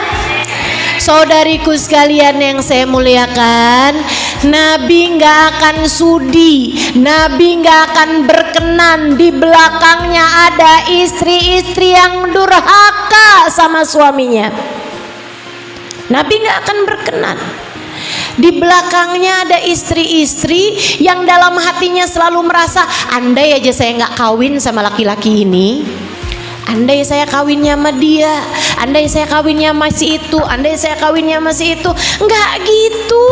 Saudariku sekalian yang saya muliakan, Nabi nggak akan sudi, Nabi nggak akan berkenan di belakangnya ada istri-istri yang durhaka sama suaminya. Nabi nggak akan berkenan. Di belakangnya ada istri-istri yang dalam hatinya selalu merasa, andai aja saya nggak kawin sama laki-laki ini, andai saya kawinnya sama dia, andai saya kawinnya masih itu, andai saya kawinnya masih itu. Enggak gitu.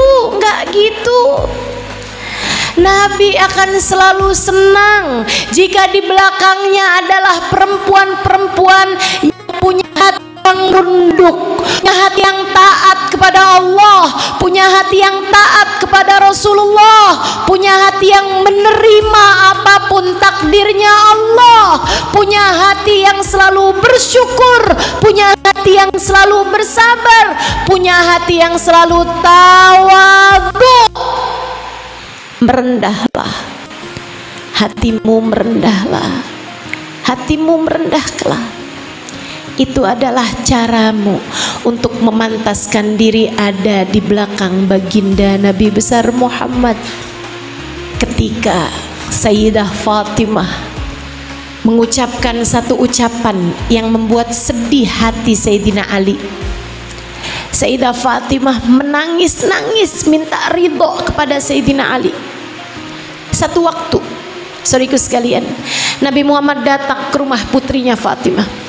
Nabi akan selalu senang jika di belakangnya adalah perempuan-perempuan yang punya hati yang runduk, punya hati yang taat kepada Allah, punya hati yang taat kepada Rasulullah, punya hati yang menerima apapun takdirnya Allah, punya hati yang selalu bersyukur, punya hati yang selalu bersabar, punya hati yang selalu tawadhu. Merendahlah hatimu, merendahlah hatimu, merendahlah. Itu adalah caramu untuk memantaskan diri ada di belakang baginda Nabi besar Muhammad. Ketika Sayyidah Fatimah mengucapkan satu ucapan yang membuat sedih hati Sayyidina Ali, Sayyidah Fatimah menangis-nangis minta ridho kepada Sayyidina Ali. Satu waktu, saudaraku sekalian, Nabi Muhammad datang ke rumah putrinya Fatimah.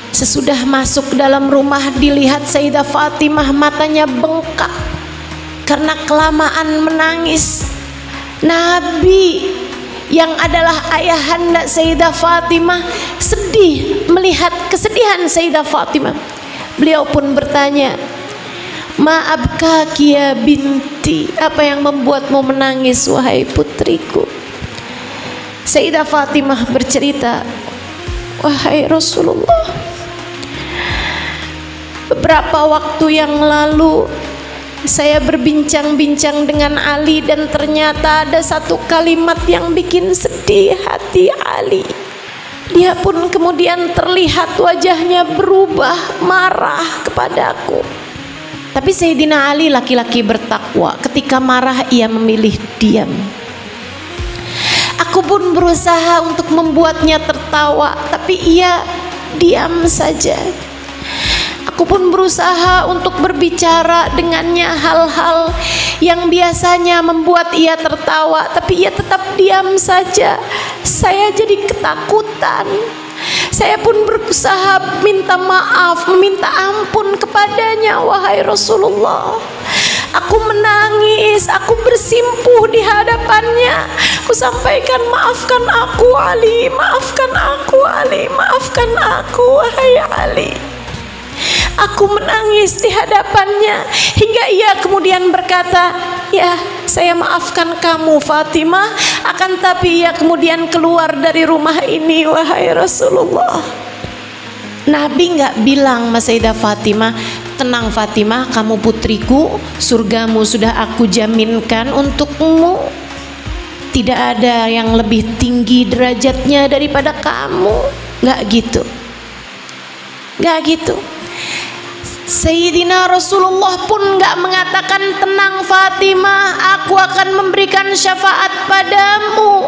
Sesudah masuk dalam rumah, dilihat Sayyidah Fatimah matanya bengkak karena kelamaan menangis. Nabi yang adalah ayahanda Sayyidah Fatimah sedih melihat kesedihan Sayyidah Fatimah. Beliau pun bertanya, "Maabkaki ya binti, apa yang membuatmu menangis wahai putriku?" Sayyidah Fatimah bercerita, "Wahai Rasulullah, beberapa waktu yang lalu saya berbincang-bincang dengan Ali dan ternyata ada satu kalimat yang bikin sedih hati Ali. Dia pun kemudian terlihat wajahnya berubah, marah kepadaku. Tapi Sayyidina Ali laki-laki bertakwa, ketika marah ia memilih diam. Aku pun berusaha untuk membuatnya tertawa, tapi ia diam saja. Aku pun berusaha untuk berbicara dengannya hal-hal yang biasanya membuat ia tertawa, tapi ia tetap diam saja. Saya jadi ketakutan. Saya pun berusaha minta maaf, meminta ampun kepadanya. Wahai Rasulullah, aku menangis, aku bersimpuh di hadapannya. Aku sampaikan, maafkan aku Ali, maafkan aku Ali, maafkan aku wahai Ali. Aku menangis di hadapannya hingga ia kemudian berkata, ya saya maafkan kamu Fatimah, akan tapi ia kemudian keluar dari rumah ini wahai Rasulullah. Nabi nggak bilang sama Sayyidah Fatimah, tenang Fatimah, kamu putriku, surgamu sudah aku jaminkan untukmu. Tidak ada yang lebih tinggi derajatnya daripada kamu. Nggak gitu, nggak gitu. Sayyidina Rasulullah pun nggak mengatakan, tenang Fatimah, aku akan memberikan syafaat padamu.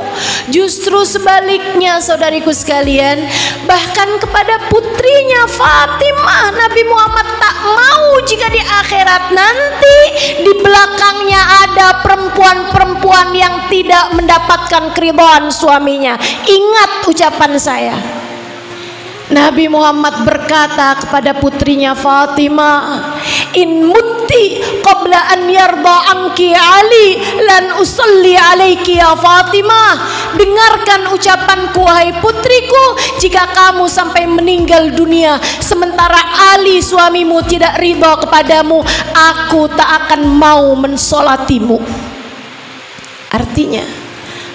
Justru sebaliknya saudariku sekalian, bahkan kepada putrinya Fatimah Nabi Muhammad tak mau jika di akhirat nanti di belakangnya ada perempuan-perempuan yang tidak mendapatkan keridhaan suaminya. Ingat ucapan saya. Nabi Muhammad berkata kepada putrinya Fatimah, in mutti qabla an yarda anki Ali lan usalli alaiki ya Fatimah. Dengarkan ucapanku wahai putriku, jika kamu sampai meninggal dunia sementara Ali suamimu tidak ridha kepadamu, aku tak akan mau mensolatimu. Artinya,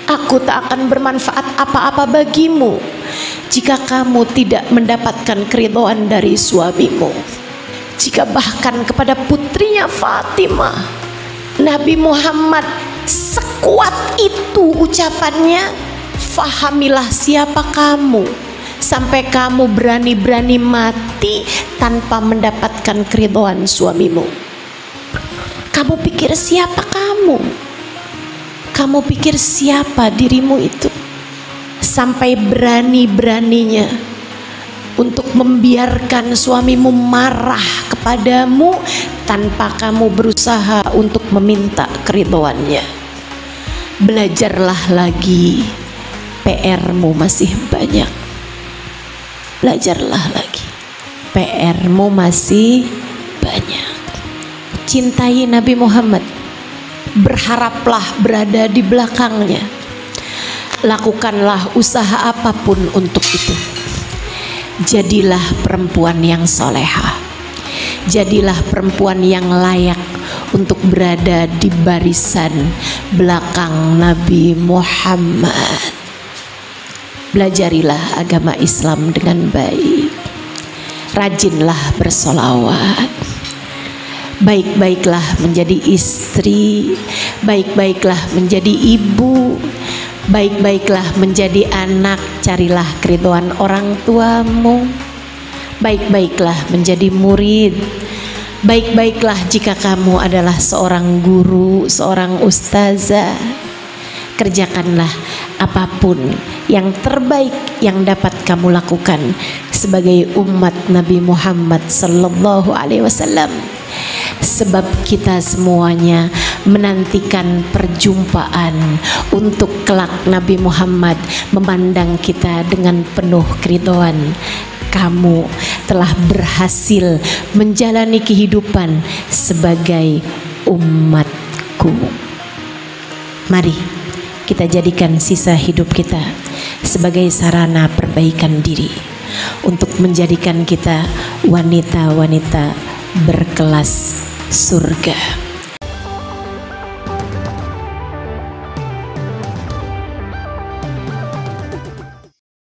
aku tak akan bermanfaat apa-apa bagimu jika kamu tidak mendapatkan keridhaan dari suamimu. Jika bahkan kepada putrinya Fatimah Nabi Muhammad sekuat itu ucapannya, fahamilah siapa kamu sampai kamu berani-berani mati tanpa mendapatkan keridhaan suamimu. Kamu pikir siapa kamu? Kamu pikir siapa dirimu itu? Sampai berani-beraninya untuk membiarkan suamimu marah kepadamu tanpa kamu berusaha untuk meminta keridhaannya. Belajarlah lagi, PR-mu masih banyak. Belajarlah lagi, PR-mu masih banyak. Cintai Nabi Muhammad, berharaplah berada di belakangnya. Lakukanlah usaha apapun untuk itu. Jadilah perempuan yang solehah. Jadilah perempuan yang layak untuk berada di barisan belakang Nabi Muhammad. Belajarilah agama Islam dengan baik. Rajinlah bersolawat. Baik-baiklah menjadi istri. Baik-baiklah menjadi ibu. Baik-baiklah menjadi anak, carilah keridhaan orang tuamu. Baik-baiklah menjadi murid. Baik-baiklah jika kamu adalah seorang guru, seorang ustazah. Kerjakanlah apapun yang terbaik yang dapat kamu lakukan sebagai umat Nabi Muhammad sallallahu alaihi wasallam. Sebab kita semuanya menantikan perjumpaan untuk kelak Nabi Muhammad memandang kita dengan penuh keridhaan. Kamu telah berhasil menjalani kehidupan sebagai umatku. Mari kita jadikan sisa hidup kita sebagai sarana perbaikan diri untuk menjadikan kita wanita-wanita berkelas surga.